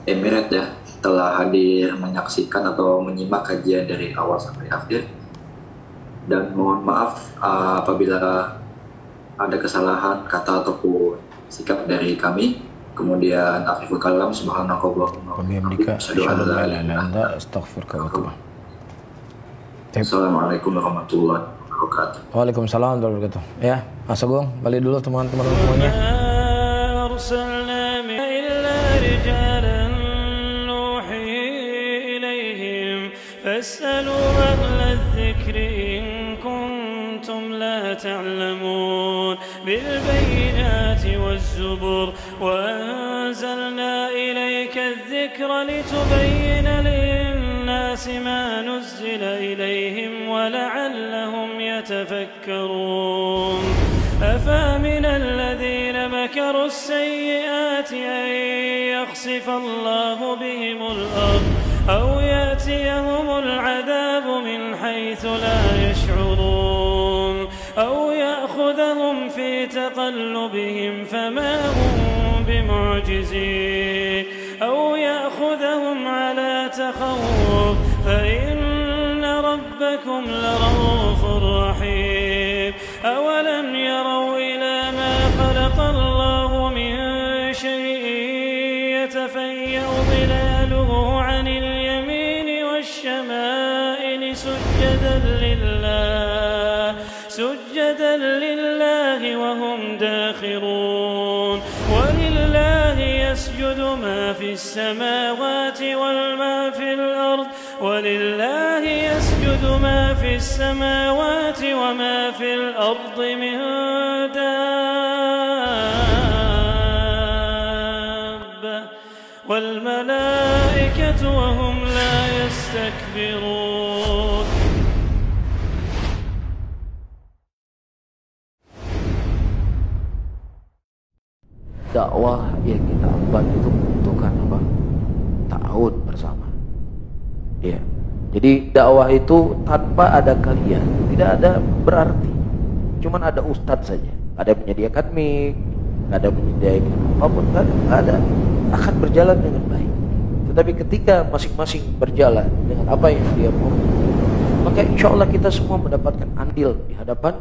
Emirates ya, telah hadir menyaksikan atau menyimak kajian dari awal sampai akhir. dan mohon maaf apabila ada kesalahan kata ataupun sikap dari kami. Kemudian akhirul kalam, subhanakallahumma wa bihamdika asyhadu an la ilaha illa anta astaghfiruka wa atubu ilaik. Assalamualaikum warahmatullahi wabarakatuh. Waalaikumsalam warahmatullahi wabarakatuh. Ya, Mas Agung, balik dulu teman-teman semuanya. فاسألوا أهل الذكر إن كنتم لا تعلمون بالبينات والزبر وأنزلنا إليك الذكر لتبين للناس ما نزل إليهم ولعلهم يتفكرون أفامن الذين مكروا السيئات أن يخسف الله بهم الأرض أو يأتيهم العذاب من حيث لا يشعرون أو يأخذهم في تقلبهم فما هم بمعجزين أو يأخذهم على تخوف فإن ربكم لرؤوف رحيم أولم يروا إلى ما خلق الله من شيء يتفيأ ظلاله عن اليمين والشمائل سجدا لله وهم داخرون ولله يسجد ما في السماوات وما في الأرض ولله يسجد ما في السماوات وما في الأرض من دابة والملائكة وهم لا يستكبرون. Dakwah yang kita emban itu membutuhkan apa? Ta'awun bersama. Ya. Jadi dakwah itu tanpa ada kalian tidak ada berarti. Cuman ada ustadz saja. Ada yang menyediakan mic, ada yang menyediakan apapun, kan ada, akan berjalan dengan baik. Tetapi ketika masing-masing berjalan dengan apa yang dia mau, maka insya Allah kita semua mendapatkan andil di hadapan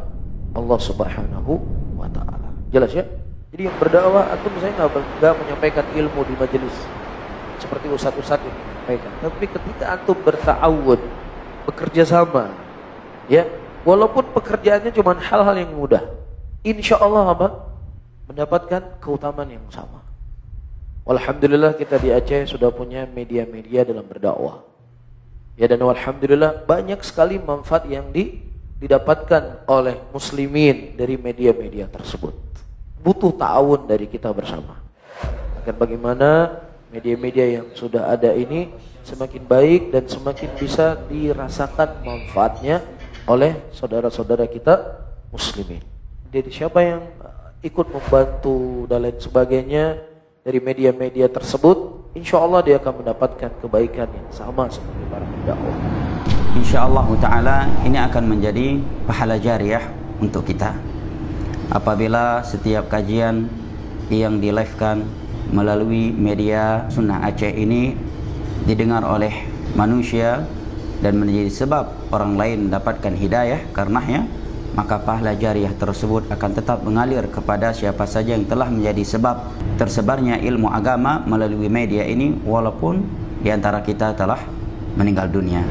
Allah Subhanahu wa Ta'ala. Jelas ya? Jadi yang berdakwah, antum misalnya nggak menyampaikan ilmu di majelis seperti ustadz-ustadz yang menyampaikan. Tapi ketika antum berta'awun, bekerja sama, ya, walaupun pekerjaannya cuma hal-hal yang mudah, insya Allah apa? Mendapatkan keutamaan yang sama. Alhamdulillah kita di Aceh sudah punya media-media dalam berdakwah. Ya, dan alhamdulillah banyak sekali manfaat yang didapatkan oleh muslimin dari media-media tersebut. Butuh ta'awun dari kita bersama. Agar bagaimana media-media yang sudah ada ini semakin baik dan semakin bisa dirasakan manfaatnya oleh saudara-saudara kita muslimin. Jadi siapa yang ikut membantu dan lain sebagainya dari media-media tersebut, insya Allah dia akan mendapatkan kebaikan yang sama seperti para pendakwah. InsyaAllah ta'ala ini akan menjadi pahala jariah untuk kita. Apabila setiap kajian yang di-live-kan melalui media Sunnah Aceh ini didengar oleh manusia dan menjadi sebab orang lain mendapatkan hidayah karenanya, maka pahala jariah tersebut akan tetap mengalir kepada siapa saja yang telah menjadi sebab tersebarnya ilmu agama melalui media ini, walaupun di antara kita telah meninggal dunia.